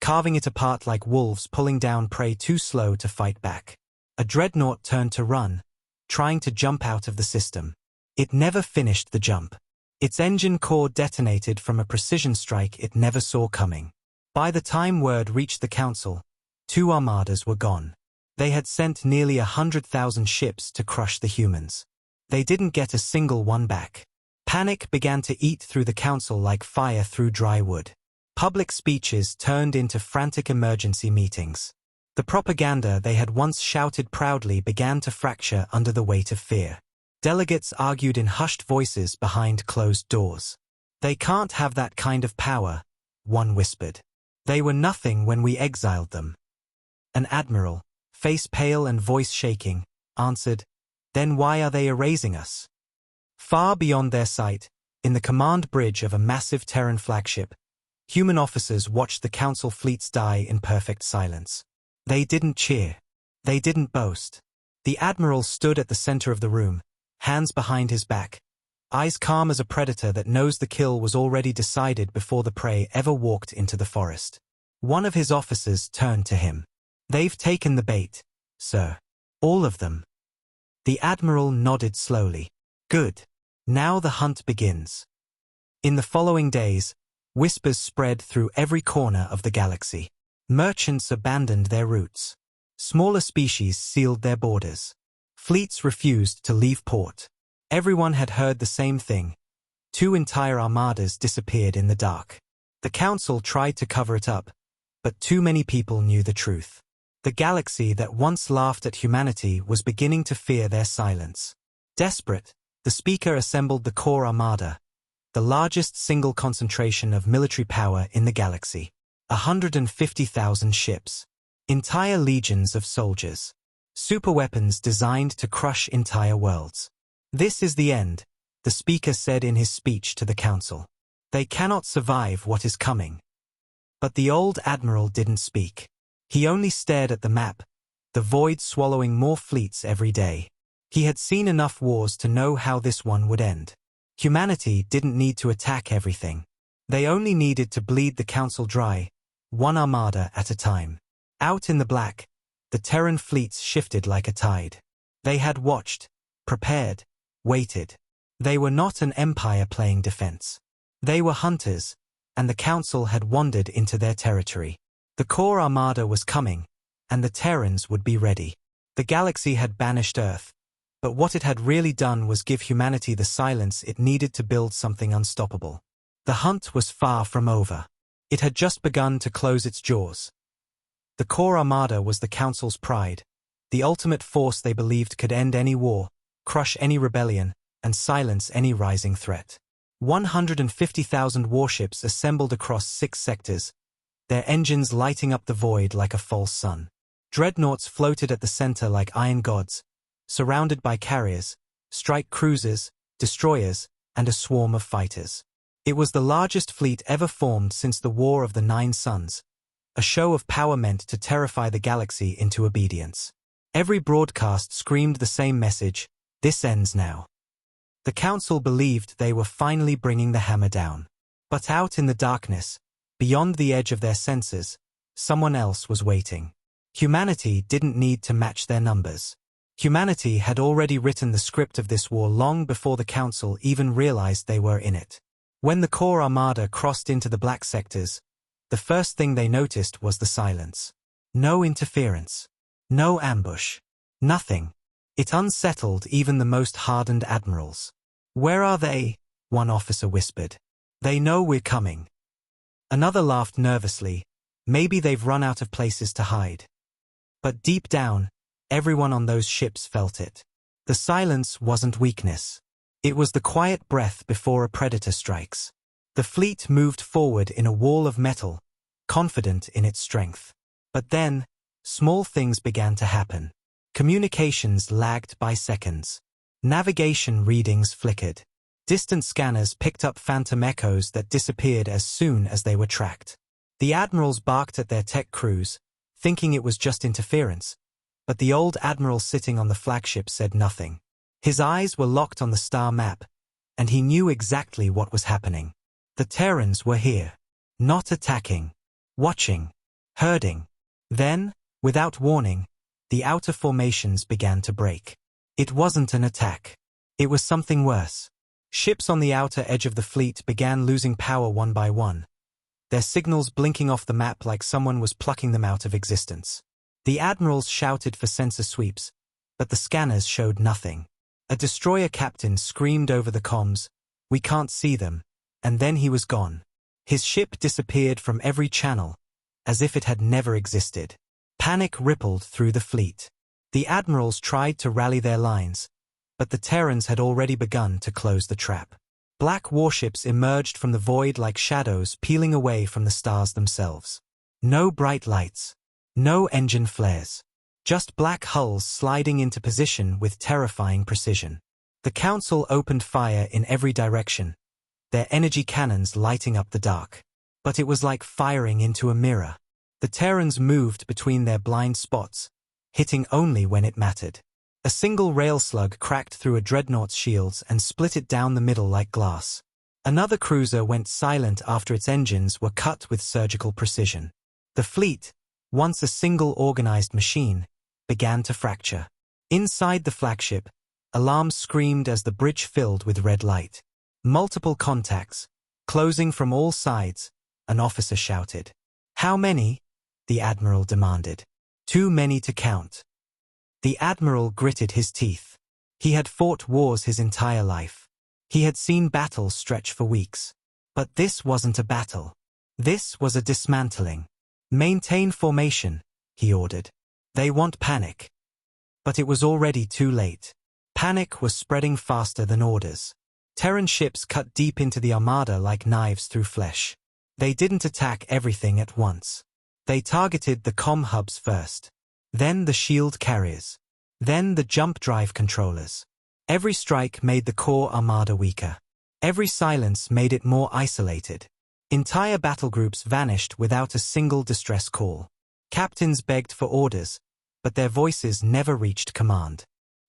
carving it apart like wolves pulling down prey too slow to fight back. A dreadnought turned to run, trying to jump out of the system. It never finished the jump. Its engine core detonated from a precision strike it never saw coming. By the time word reached the Council, 2 armadas were gone. They had sent nearly 100,000 ships to crush the humans. They didn't get a single one back. Panic began to eat through the Council like fire through dry wood. Public speeches turned into frantic emergency meetings. The propaganda they had once shouted proudly began to fracture under the weight of fear. Delegates argued in hushed voices behind closed doors. "They can't have that kind of power," one whispered. They were nothing when we exiled them. An admiral, face pale and voice shaking, answered, "Then why are they erasing us?" Far beyond their sight, in the command bridge of a massive Terran flagship, human officers watched the Council fleets die in perfect silence. They didn't cheer. They didn't boast. The admiral stood at the center of the room, hands behind his back, eyes calm as a predator that knows the kill was already decided before the prey ever walked into the forest. One of his officers turned to him. "They've taken the bait, sir. All of them." The admiral nodded slowly. "Good. Now the hunt begins." In the following days, whispers spread through every corner of the galaxy. Merchants abandoned their routes. Smaller species sealed their borders. Fleets refused to leave port. Everyone had heard the same thing. 2 entire armadas disappeared in the dark. The Council tried to cover it up, but too many people knew the truth. The galaxy that once laughed at humanity was beginning to fear their silence. Desperate, the Speaker assembled the Core Armada, the largest single concentration of military power in the galaxy. 150,000 ships. Entire legions of soldiers. Superweapons designed to crush entire worlds. "This is the end," the Speaker said in his speech to the Council. "They cannot survive what is coming." But the old admiral didn't speak. He only stared at the map, the void swallowing more fleets every day. He had seen enough wars to know how this one would end. Humanity didn't need to attack everything. They only needed to bleed the Council dry, one armada at a time. Out in the black, the Terran fleets shifted like a tide. They had watched, prepared, waited. They were not an empire playing defense. They were hunters, and the Council had wandered into their territory. The Core Armada was coming, and the Terrans would be ready. The galaxy had banished Earth, but what it had really done was give humanity the silence it needed to build something unstoppable. The hunt was far from over. It had just begun to close its jaws. The Core Armada was the Council's pride, the ultimate force they believed could end any war, crush any rebellion, and silence any rising threat. 150,000 warships assembled across 6 sectors, their engines lighting up the void like a false sun. Dreadnoughts floated at the center like iron gods, surrounded by carriers, strike cruisers, destroyers, and a swarm of fighters. It was the largest fleet ever formed since the War of the Nine Suns, a show of power meant to terrify the galaxy into obedience. Every broadcast screamed the same message: "This ends now." The Council believed they were finally bringing the hammer down. But out in the darkness, beyond the edge of their senses, someone else was waiting. Humanity didn't need to match their numbers. Humanity had already written the script of this war long before the Council even realized they were in it. When the Core Armada crossed into the black sectors, the first thing they noticed was the silence. No interference. No ambush. Nothing. It unsettled even the most hardened admirals. "Where are they?" one officer whispered. "They know we're coming." Another laughed nervously. "Maybe they've run out of places to hide." But deep down, everyone on those ships felt it. The silence wasn't weakness. It was the quiet breath before a predator strikes. The fleet moved forward in a wall of metal, confident in its strength. But then, small things began to happen. Communications lagged by seconds. Navigation readings flickered. Distant scanners picked up phantom echoes that disappeared as soon as they were tracked. The admirals barked at their tech crews, thinking it was just interference, but the old admiral sitting on the flagship said nothing. His eyes were locked on the star map, and he knew exactly what was happening. The Terrans were here. Not attacking. Watching. Herding. Then, without warning, the outer formations began to break. It wasn't an attack. It was something worse. Ships on the outer edge of the fleet began losing power one by one, their signals blinking off the map like someone was plucking them out of existence. The admirals shouted for sensor sweeps, but the scanners showed nothing. A destroyer captain screamed over the comms, "We can't see them," and then he was gone. His ship disappeared from every channel, as if it had never existed. Panic rippled through the fleet. The admirals tried to rally their lines, but the Terrans had already begun to close the trap. Black warships emerged from the void like shadows peeling away from the stars themselves. No bright lights. No engine flares. Just black hulls sliding into position with terrifying precision. The Council opened fire in every direction, their energy cannons lighting up the dark. But it was like firing into a mirror. The Terrans moved between their blind spots, hitting only when it mattered. A single rail slug cracked through a dreadnought's shields and split it down the middle like glass. Another cruiser went silent after its engines were cut with surgical precision. The fleet, once a single organized machine, began to fracture. Inside the flagship, alarms screamed as the bridge filled with red light. Multiple contacts, closing from all sides, an officer shouted. "How many?" the admiral demanded. "Too many to count." The admiral gritted his teeth. He had fought wars his entire life. He had seen battles stretch for weeks. But this wasn't a battle. This was a dismantling. "Maintain formation," he ordered. "They want panic." But it was already too late. Panic was spreading faster than orders. Terran ships cut deep into the armada like knives through flesh. They didn't attack everything at once. They targeted the comm hubs first. Then the shield carriers. Then the jump drive controllers. Every strike made the core armada weaker. Every silence made it more isolated. Entire battle groups vanished without a single distress call. Captains begged for orders, but their voices never reached command.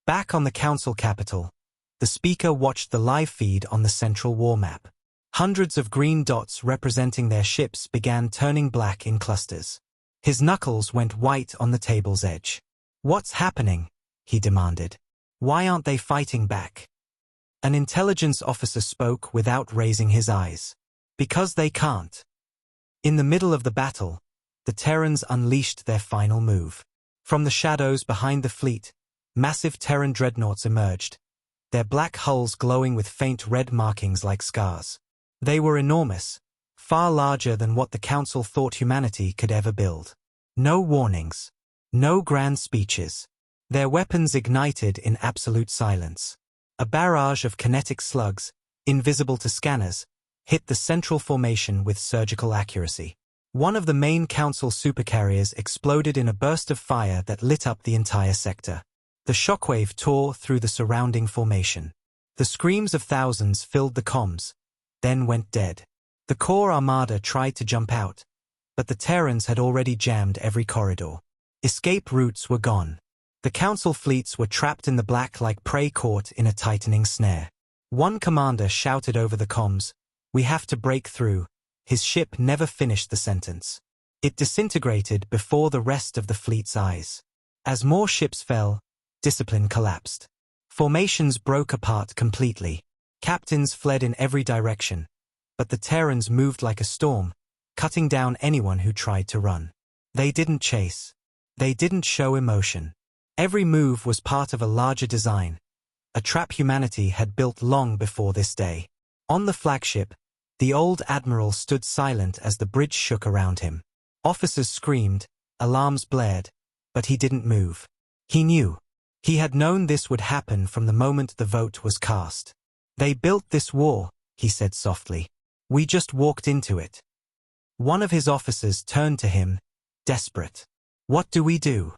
Back on the Council capital, the speaker watched the live feed on the central war map. Hundreds of green dots representing their ships began turning black in clusters. His knuckles went white on the table's edge. "What's happening?" he demanded. "Why aren't they fighting back?" An intelligence officer spoke without raising his eyes. "Because they can't." In the middle of the battle, the Terrans unleashed their final move. From the shadows behind the fleet, massive Terran dreadnoughts emerged, their black hulls glowing with faint red markings like scars. They were enormous, far larger than what the Council thought humanity could ever build. No warnings. No grand speeches. Their weapons ignited in absolute silence. A barrage of kinetic slugs, invisible to scanners, hit the central formation with surgical accuracy. One of the main Council supercarriers exploded in a burst of fire that lit up the entire sector. The shockwave tore through the surrounding formation. The screams of thousands filled the comms, then went dead. The core armada tried to jump out, but the Terrans had already jammed every corridor. Escape routes were gone. The Council fleets were trapped in the black like prey caught in a tightening snare. One commander shouted over the comms, "We have to break through." His ship never finished the sentence. It disintegrated before the rest of the fleet's eyes. As more ships fell, discipline collapsed. Formations broke apart completely. Captains fled in every direction, but the Terrans moved like a storm, cutting down anyone who tried to run. They didn't chase. They didn't show emotion. Every move was part of a larger design, a trap humanity had built long before this day. On the flagship, the old admiral stood silent as the bridge shook around him. Officers screamed, alarms blared, but he didn't move. He knew. He had known this would happen from the moment the vote was cast. "They built this war," he said softly. "We just walked into it." One of his officers turned to him, desperate. "What do we do?"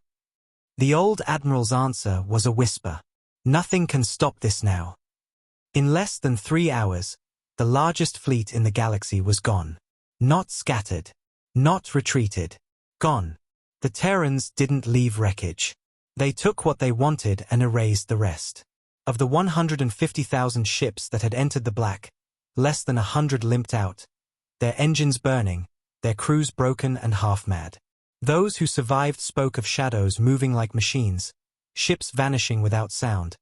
The old admiral's answer was a whisper. "Nothing can stop this now." In less than 3 hours, the largest fleet in the galaxy was gone. Not scattered. Not retreated. Gone. The Terrans didn't leave wreckage. They took what they wanted and erased the rest. Of the 150,000 ships that had entered the black, less than 100 limped out, their engines burning, their crews broken and half-mad. Those who survived spoke of shadows moving like machines, ships vanishing without sound,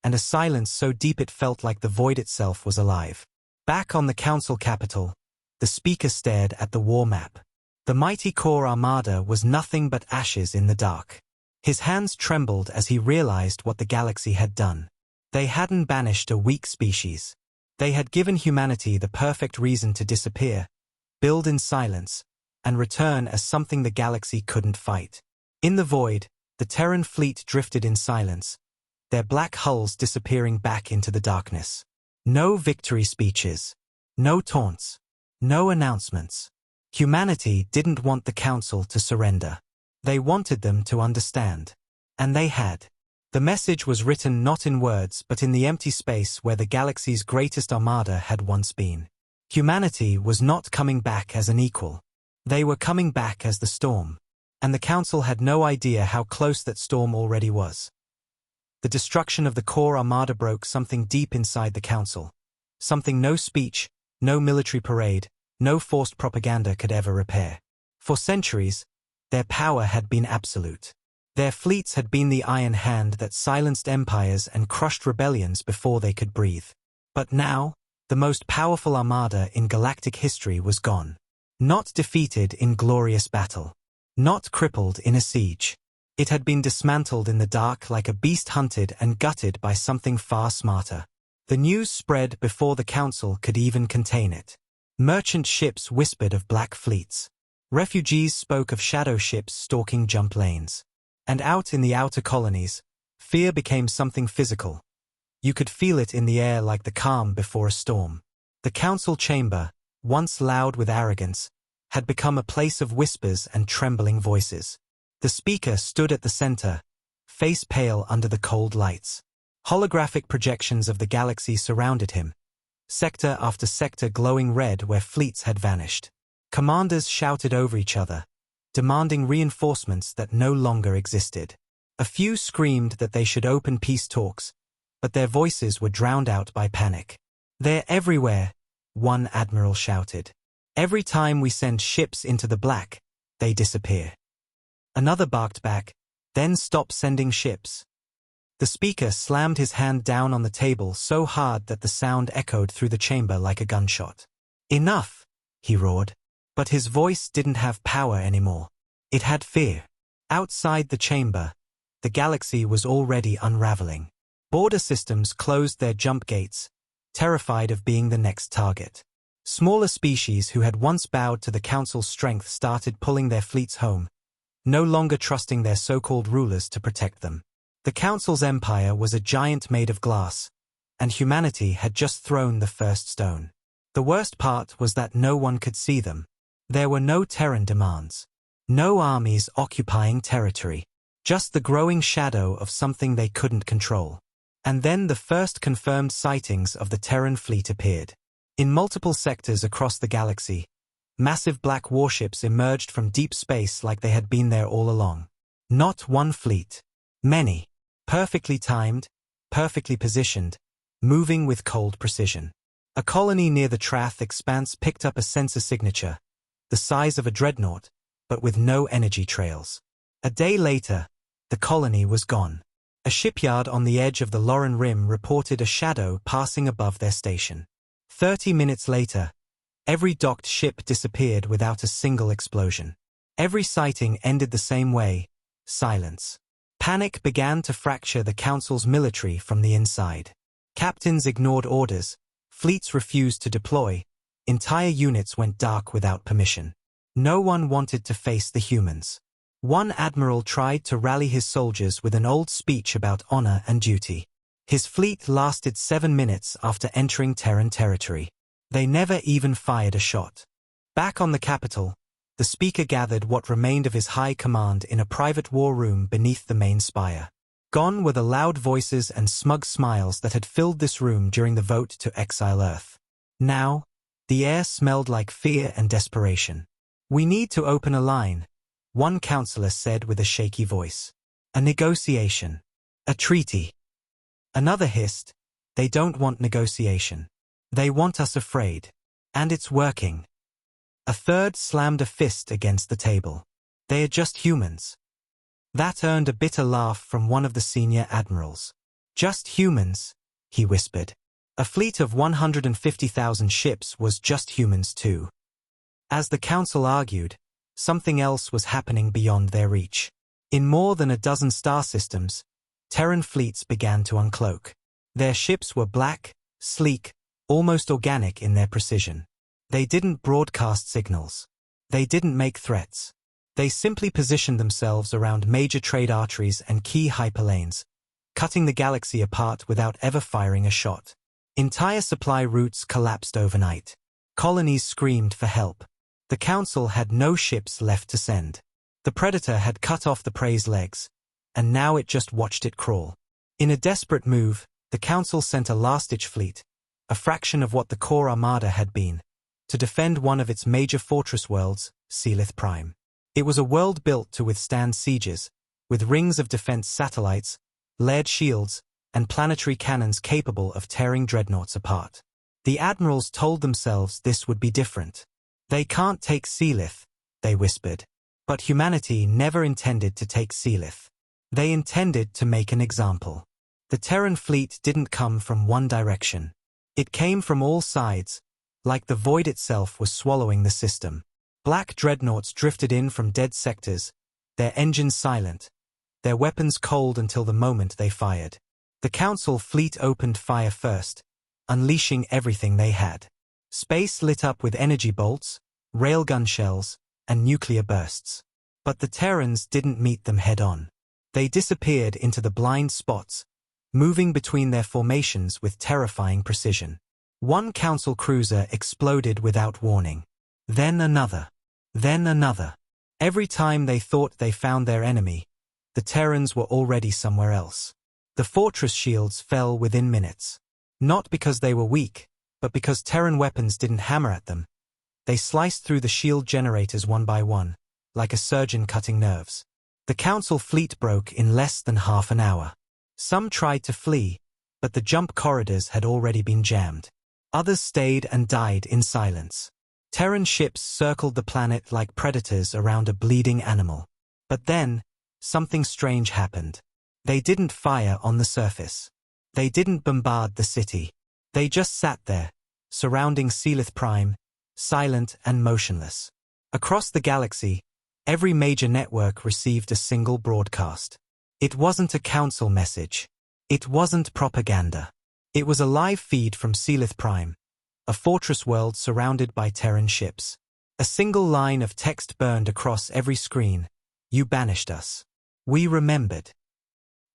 and a silence so deep it felt like the void itself was alive. Back on the Council capital, the speaker stared at the war map. The mighty core armada was nothing but ashes in the dark. His hands trembled as he realized what the galaxy had done. They hadn't banished a weak species. They had given humanity the perfect reason to disappear, build in silence, and return as something the galaxy couldn't fight. In the void, the Terran fleet drifted in silence, their black hulls disappearing back into the darkness. No victory speeches. No taunts. No announcements. Humanity didn't want the Council to surrender. They wanted them to understand. And they had. The message was written not in words but in the empty space where the galaxy's greatest armada had once been. Humanity was not coming back as an equal. They were coming back as the storm. And the Council had no idea how close that storm already was. The destruction of the core armada broke something deep inside the Council. Something no speech, no military parade, no forced propaganda could ever repair. For centuries, their power had been absolute. Their fleets had been the iron hand that silenced empires and crushed rebellions before they could breathe. But now, the most powerful armada in galactic history was gone. Not defeated in glorious battle. Not crippled in a siege. It had been dismantled in the dark like a beast hunted and gutted by something far smarter. The news spread before the Council could even contain it. Merchant ships whispered of black fleets. Refugees spoke of shadow ships stalking jump lanes. And out in the outer colonies, fear became something physical. You could feel it in the air like the calm before a storm. The Council chamber, once loud with arrogance, had become a place of whispers and trembling voices. The speaker stood at the center, face pale under the cold lights. Holographic projections of the galaxy surrounded him, sector after sector glowing red where fleets had vanished. Commanders shouted over each other, demanding reinforcements that no longer existed. A few screamed that they should open peace talks, but their voices were drowned out by panic. "They're everywhere," one admiral shouted. "Every time we send ships into the black, they disappear." Another barked back, "Then stop sending ships." The speaker slammed his hand down on the table so hard that the sound echoed through the chamber like a gunshot. "Enough," he roared. But his voice didn't have power anymore. It had fear. Outside the chamber, the galaxy was already unraveling. Border systems closed their jump gates, terrified of being the next target. Smaller species who had once bowed to the Council's strength started pulling their fleets home, no longer trusting their so-called rulers to protect them. The Council's empire was a giant made of glass, and humanity had just thrown the first stone. The worst part was that no one could see them. There were no Terran demands. No armies occupying territory. Just the growing shadow of something they couldn't control. And then the first confirmed sightings of the Terran fleet appeared. In multiple sectors across the galaxy, massive black warships emerged from deep space like they had been there all along. Not one fleet. Many. Perfectly timed, perfectly positioned, moving with cold precision. A colony near the Trath expanse picked up a sensor signature, the size of a dreadnought, but with no energy trails. A day later, the colony was gone. A shipyard on the edge of the Lauren Rim reported a shadow passing above their station. 30 minutes later, every docked ship disappeared without a single explosion. Every sighting ended the same way, silence. Panic began to fracture the Council's military from the inside. Captains ignored orders, fleets refused to deploy, entire units went dark without permission. No one wanted to face the humans. One admiral tried to rally his soldiers with an old speech about honor and duty. His fleet lasted 7 minutes after entering Terran territory. They never even fired a shot. Back on the capital, the speaker gathered what remained of his high command in a private war room beneath the main spire. Gone were the loud voices and smug smiles that had filled this room during the vote to exile Earth. Now, the air smelled like fear and desperation. "We need to open a line," one counselor said with a shaky voice. "A negotiation. A treaty." Another hissed, "They don't want negotiation. They want us afraid. And it's working." A third slammed a fist against the table. "They are just humans." That earned a bitter laugh from one of the senior admirals. "Just humans," he whispered. A fleet of 150,000 ships was just humans too. As the Council argued, something else was happening beyond their reach. In more than a dozen star systems, Terran fleets began to uncloak. Their ships were black, sleek, almost organic in their precision. They didn't broadcast signals. They didn't make threats. They simply positioned themselves around major trade arteries and key hyperlanes, cutting the galaxy apart without ever firing a shot. Entire supply routes collapsed overnight. Colonies screamed for help. The Council had no ships left to send. The Predator had cut off the prey's legs, and now it just watched it crawl. In a desperate move, the Council sent a last-ditch fleet, a fraction of what the core armada had been, to defend one of its major fortress worlds, Sealith Prime. It was a world built to withstand sieges, with rings of defense satellites, layered shields, and planetary cannons capable of tearing dreadnoughts apart. The admirals told themselves this would be different. They can't take Sealith, they whispered. But humanity never intended to take Sealith. They intended to make an example. The Terran fleet didn't come from one direction. It came from all sides, like the void itself was swallowing the system. Black dreadnoughts drifted in from dead sectors, their engines silent, their weapons cold until the moment they fired. The Council fleet opened fire first, unleashing everything they had. Space lit up with energy bolts, railgun shells, and nuclear bursts. But the Terrans didn't meet them head-on. They disappeared into the blind spots, moving between their formations with terrifying precision. One Council cruiser exploded without warning. Then another. Then another. Every time they thought they found their enemy, the Terrans were already somewhere else. The fortress shields fell within minutes. Not because they were weak, but because Terran weapons didn't hammer at them. They sliced through the shield generators one by one, like a surgeon cutting nerves. The Council fleet broke in less than half an hour. Some tried to flee, but the jump corridors had already been jammed. Others stayed and died in silence. Terran ships circled the planet like predators around a bleeding animal. But then, something strange happened. They didn't fire on the surface. They didn't bombard the city. They just sat there, surrounding Sealith Prime, silent and motionless. Across the galaxy, every major network received a single broadcast. It wasn't a Council message. It wasn't propaganda. It was a live feed from Sealith Prime, a fortress world surrounded by Terran ships. A single line of text burned across every screen. You banished us. We remembered.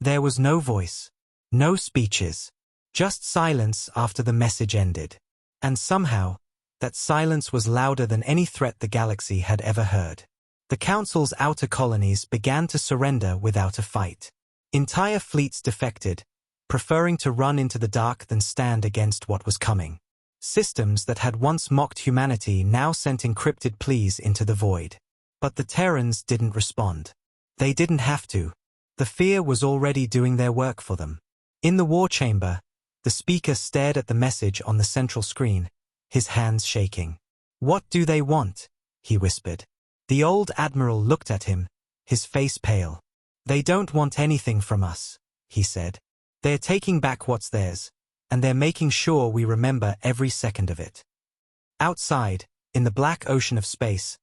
There was no voice, no speeches, just silence after the message ended. And somehow, that silence was louder than any threat the galaxy had ever heard. The Council's outer colonies began to surrender without a fight. Entire fleets defected, preferring to run into the dark than stand against what was coming. Systems that had once mocked humanity now sent encrypted pleas into the void. But the Terrans didn't respond. They didn't have to. The fear was already doing their work for them. In the war chamber, the speaker stared at the message on the central screen, his hands shaking. "What do they want?" he whispered. The old admiral looked at him, his face pale. "They don't want anything from us," he said. "They're taking back what's theirs, and they're making sure we remember every second of it." Outside, in the black ocean of space,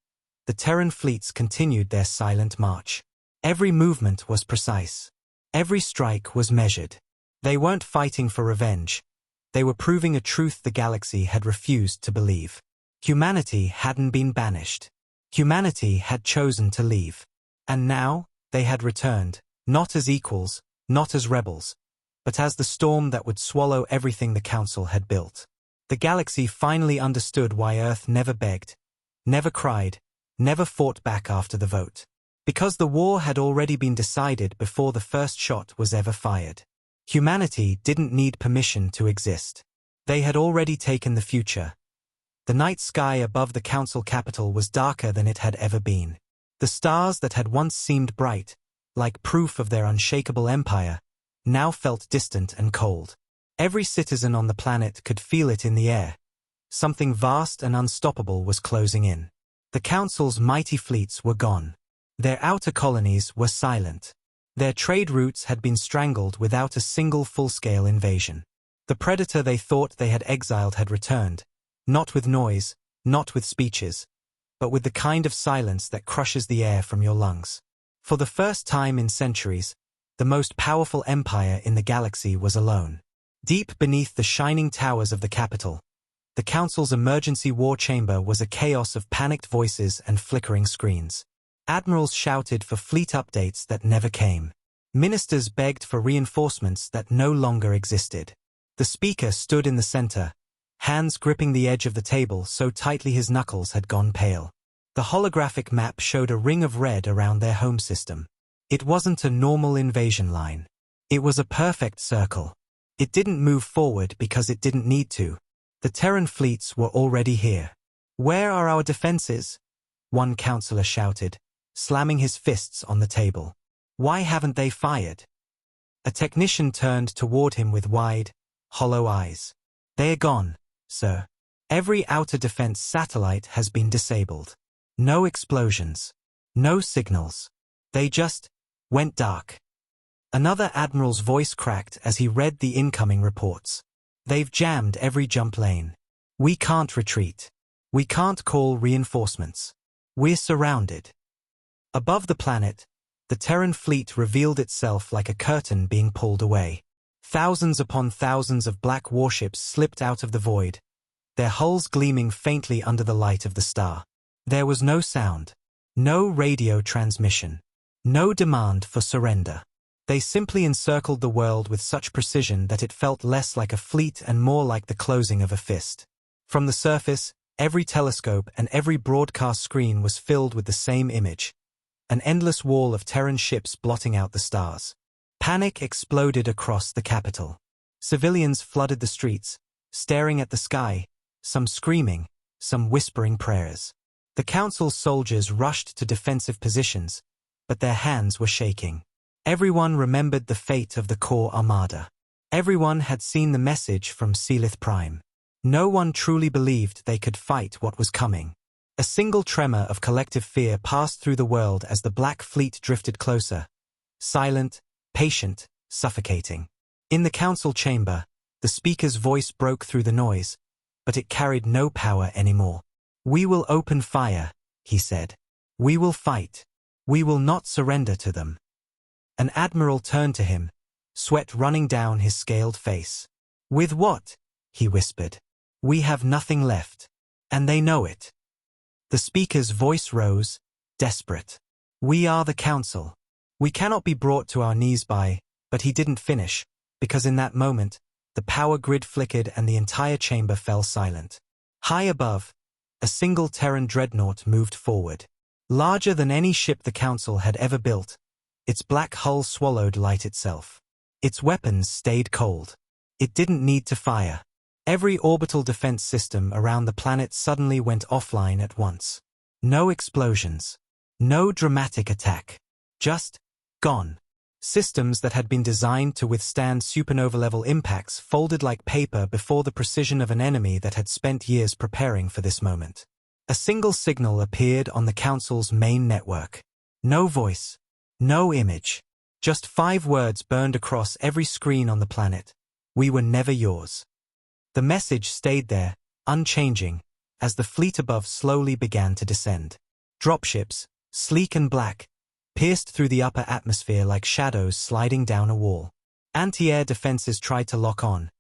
the Terran fleets continued their silent march. Every movement was precise. Every strike was measured. They weren't fighting for revenge. They were proving a truth the galaxy had refused to believe. Humanity hadn't been banished. Humanity had chosen to leave. And now, they had returned, not as equals, not as rebels, but as the storm that would swallow everything the Council had built. The galaxy finally understood why Earth never begged, never cried, never fought back after the vote. Because the war had already been decided before the first shot was ever fired. Humanity didn't need permission to exist. They had already taken the future. The night sky above the Council capital was darker than it had ever been. The stars that had once seemed bright, like proof of their unshakable empire, now felt distant and cold. Every citizen on the planet could feel it in the air. Something vast and unstoppable was closing in. The Council's mighty fleets were gone. Their outer colonies were silent. Their trade routes had been strangled without a single full-scale invasion. The predator they thought they had exiled had returned, not with noise, not with speeches, but with the kind of silence that crushes the air from your lungs. For the first time in centuries, the most powerful empire in the galaxy was alone. Deep beneath the shining towers of the capital, the Council's emergency war chamber was a chaos of panicked voices and flickering screens. Admirals shouted for fleet updates that never came. Ministers begged for reinforcements that no longer existed. The speaker stood in the center, hands gripping the edge of the table so tightly his knuckles had gone pale. The holographic map showed a ring of red around their home system. It wasn't a normal invasion line. It was a perfect circle. It didn't move forward because it didn't need to. The Terran fleets were already here. "Where are our defenses?" one counselor shouted, slamming his fists on the table. "Why haven't they fired?" A technician turned toward him with wide, hollow eyes. "They are gone, sir. Every outer defense satellite has been disabled. No explosions. No signals. They just went dark." Another admiral's voice cracked as he read the incoming reports. "They've jammed every jump lane. We can't retreat. We can't call reinforcements. We're surrounded." Above the planet, the Terran fleet revealed itself like a curtain being pulled away. Thousands upon thousands of black warships slipped out of the void, their hulls gleaming faintly under the light of the star. There was no sound, no radio transmission, no demand for surrender. They simply encircled the world with such precision that it felt less like a fleet and more like the closing of a fist. From the surface, every telescope and every broadcast screen was filled with the same image, an endless wall of Terran ships blotting out the stars. Panic exploded across the capital. Civilians flooded the streets, staring at the sky, some screaming, some whispering prayers. The Council's soldiers rushed to defensive positions, but their hands were shaking. Everyone remembered the fate of the core armada. Everyone had seen the message from Selith Prime. No one truly believed they could fight what was coming. A single tremor of collective fear passed through the world as the Black Fleet drifted closer, silent, patient, suffocating. In the council chamber, the speaker's voice broke through the noise, but it carried no power anymore. "We will open fire," he said. "We will fight. We will not surrender to them." An admiral turned to him, sweat running down his scaled face. "With what?" he whispered. "We have nothing left. And they know it." The speaker's voice rose, desperate. "We are the council. We cannot be brought to our knees by," but he didn't finish, because in that moment, the power grid flickered and the entire chamber fell silent. High above, a single Terran dreadnought moved forward. Larger than any ship the council had ever built, its black hull swallowed light itself. Its weapons stayed cold. It didn't need to fire. Every orbital defense system around the planet suddenly went offline at once. No explosions. No dramatic attack. Just gone. Systems that had been designed to withstand supernova-level impacts folded like paper before the precision of an enemy that had spent years preparing for this moment. A single signal appeared on the Council's main network. No voice. No image. Just 5 words burned across every screen on the planet. "We were never yours." The message stayed there, unchanging, as the fleet above slowly began to descend. Dropships, sleek and black, pierced through the upper atmosphere like shadows sliding down a wall. Anti-air defenses tried to lock on,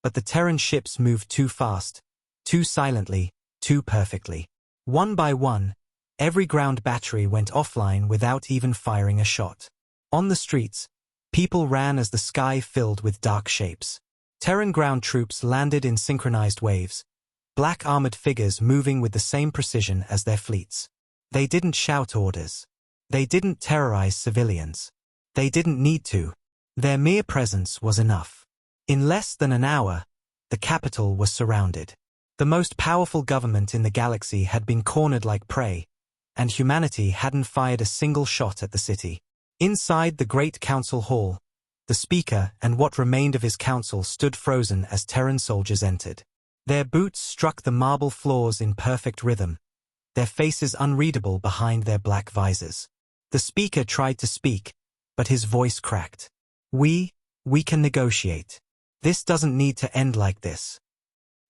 but the Terran ships moved too fast, too silently, too perfectly. One by one, every ground battery went offline without even firing a shot. On the streets, people ran as the sky filled with dark shapes. Terran ground troops landed in synchronized waves, black armored figures moving with the same precision as their fleets. They didn't shout orders. They didn't terrorize civilians. They didn't need to. Their mere presence was enough. In less than an hour, the capital was surrounded. The most powerful government in the galaxy had been cornered like prey, and humanity hadn't fired a single shot at the city. Inside the Great Council Hall, the speaker and what remained of his council stood frozen as Terran soldiers entered. Their boots struck the marble floors in perfect rhythm, their faces unreadable behind their black visors. The speaker tried to speak, but his voice cracked. We can negotiate. This doesn't need to end like this."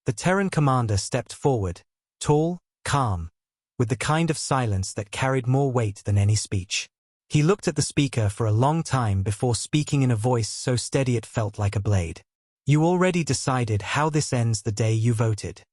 The Terran commander stepped forward, tall, calm, with the kind of silence that carried more weight than any speech. He looked at the speaker for a long time before speaking in a voice so steady it felt like a blade. "You already decided how this ends the day you voted."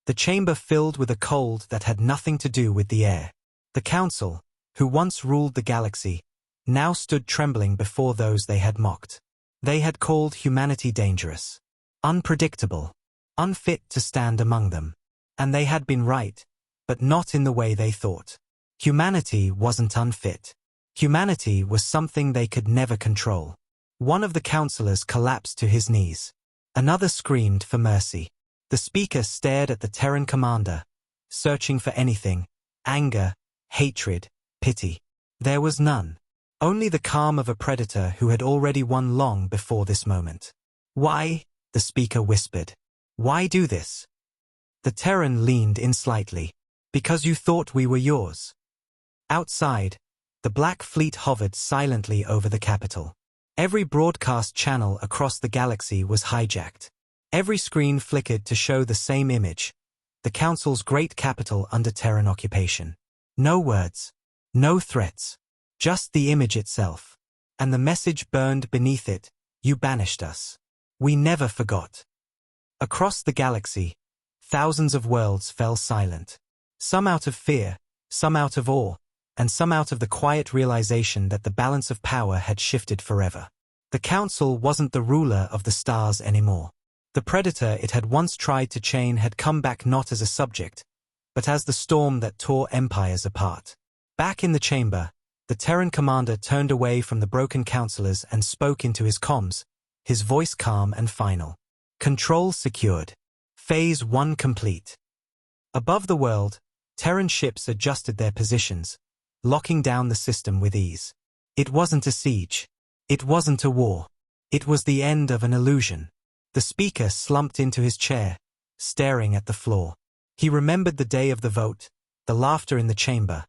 The chamber filled with a cold that had nothing to do with the air. The council, who once ruled the galaxy, now stood trembling before those they had mocked. They had called humanity dangerous, unpredictable, unfit to stand among them. And they had been right. but not in the way they thought. Humanity wasn't unfit. Humanity was something they could never control. One of the counselors collapsed to his knees. Another screamed for mercy. The speaker stared at the Terran commander, searching for anything: anger, hatred, pity. There was none. Only the calm of a predator who had already won long before this moment. "Why?" the speaker whispered. "Why do this?" The Terran leaned in slightly. "Because you thought we were yours." Outside, the Black Fleet hovered silently over the capital. Every broadcast channel across the galaxy was hijacked. Every screen flickered to show the same image: the Council's great capital under Terran occupation. No words, no threats, just the image itself. And the message burned beneath it: "You banished us. We never forgot." Across the galaxy, thousands of worlds fell silent. Some out of fear, some out of awe, and some out of the quiet realization that the balance of power had shifted forever. The Council wasn't the ruler of the stars anymore. The predator it had once tried to chain had come back not as a subject, but as the storm that tore empires apart. Back in the chamber, the Terran commander turned away from the broken counselors and spoke into his comms, his voice calm and final. Control secured. Phase 1 complete. Above the world, Terran ships adjusted their positions, locking down the system with ease. It wasn't a siege. It wasn't a war. It was the end of an illusion. The speaker slumped into his chair, staring at the floor. He remembered the day of the vote, the laughter in the chamber,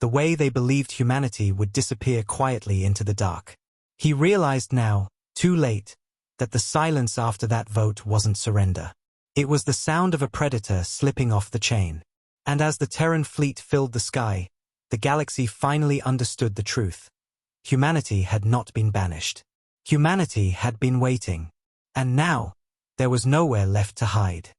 the way they believed humanity would disappear quietly into the dark. He realized now, too late, that the silence after that vote wasn't surrender. It was the sound of a predator slipping off the chain. And as the Terran fleet filled the sky, the galaxy finally understood the truth. Humanity had not been banished. Humanity had been waiting. And now, there was nowhere left to hide.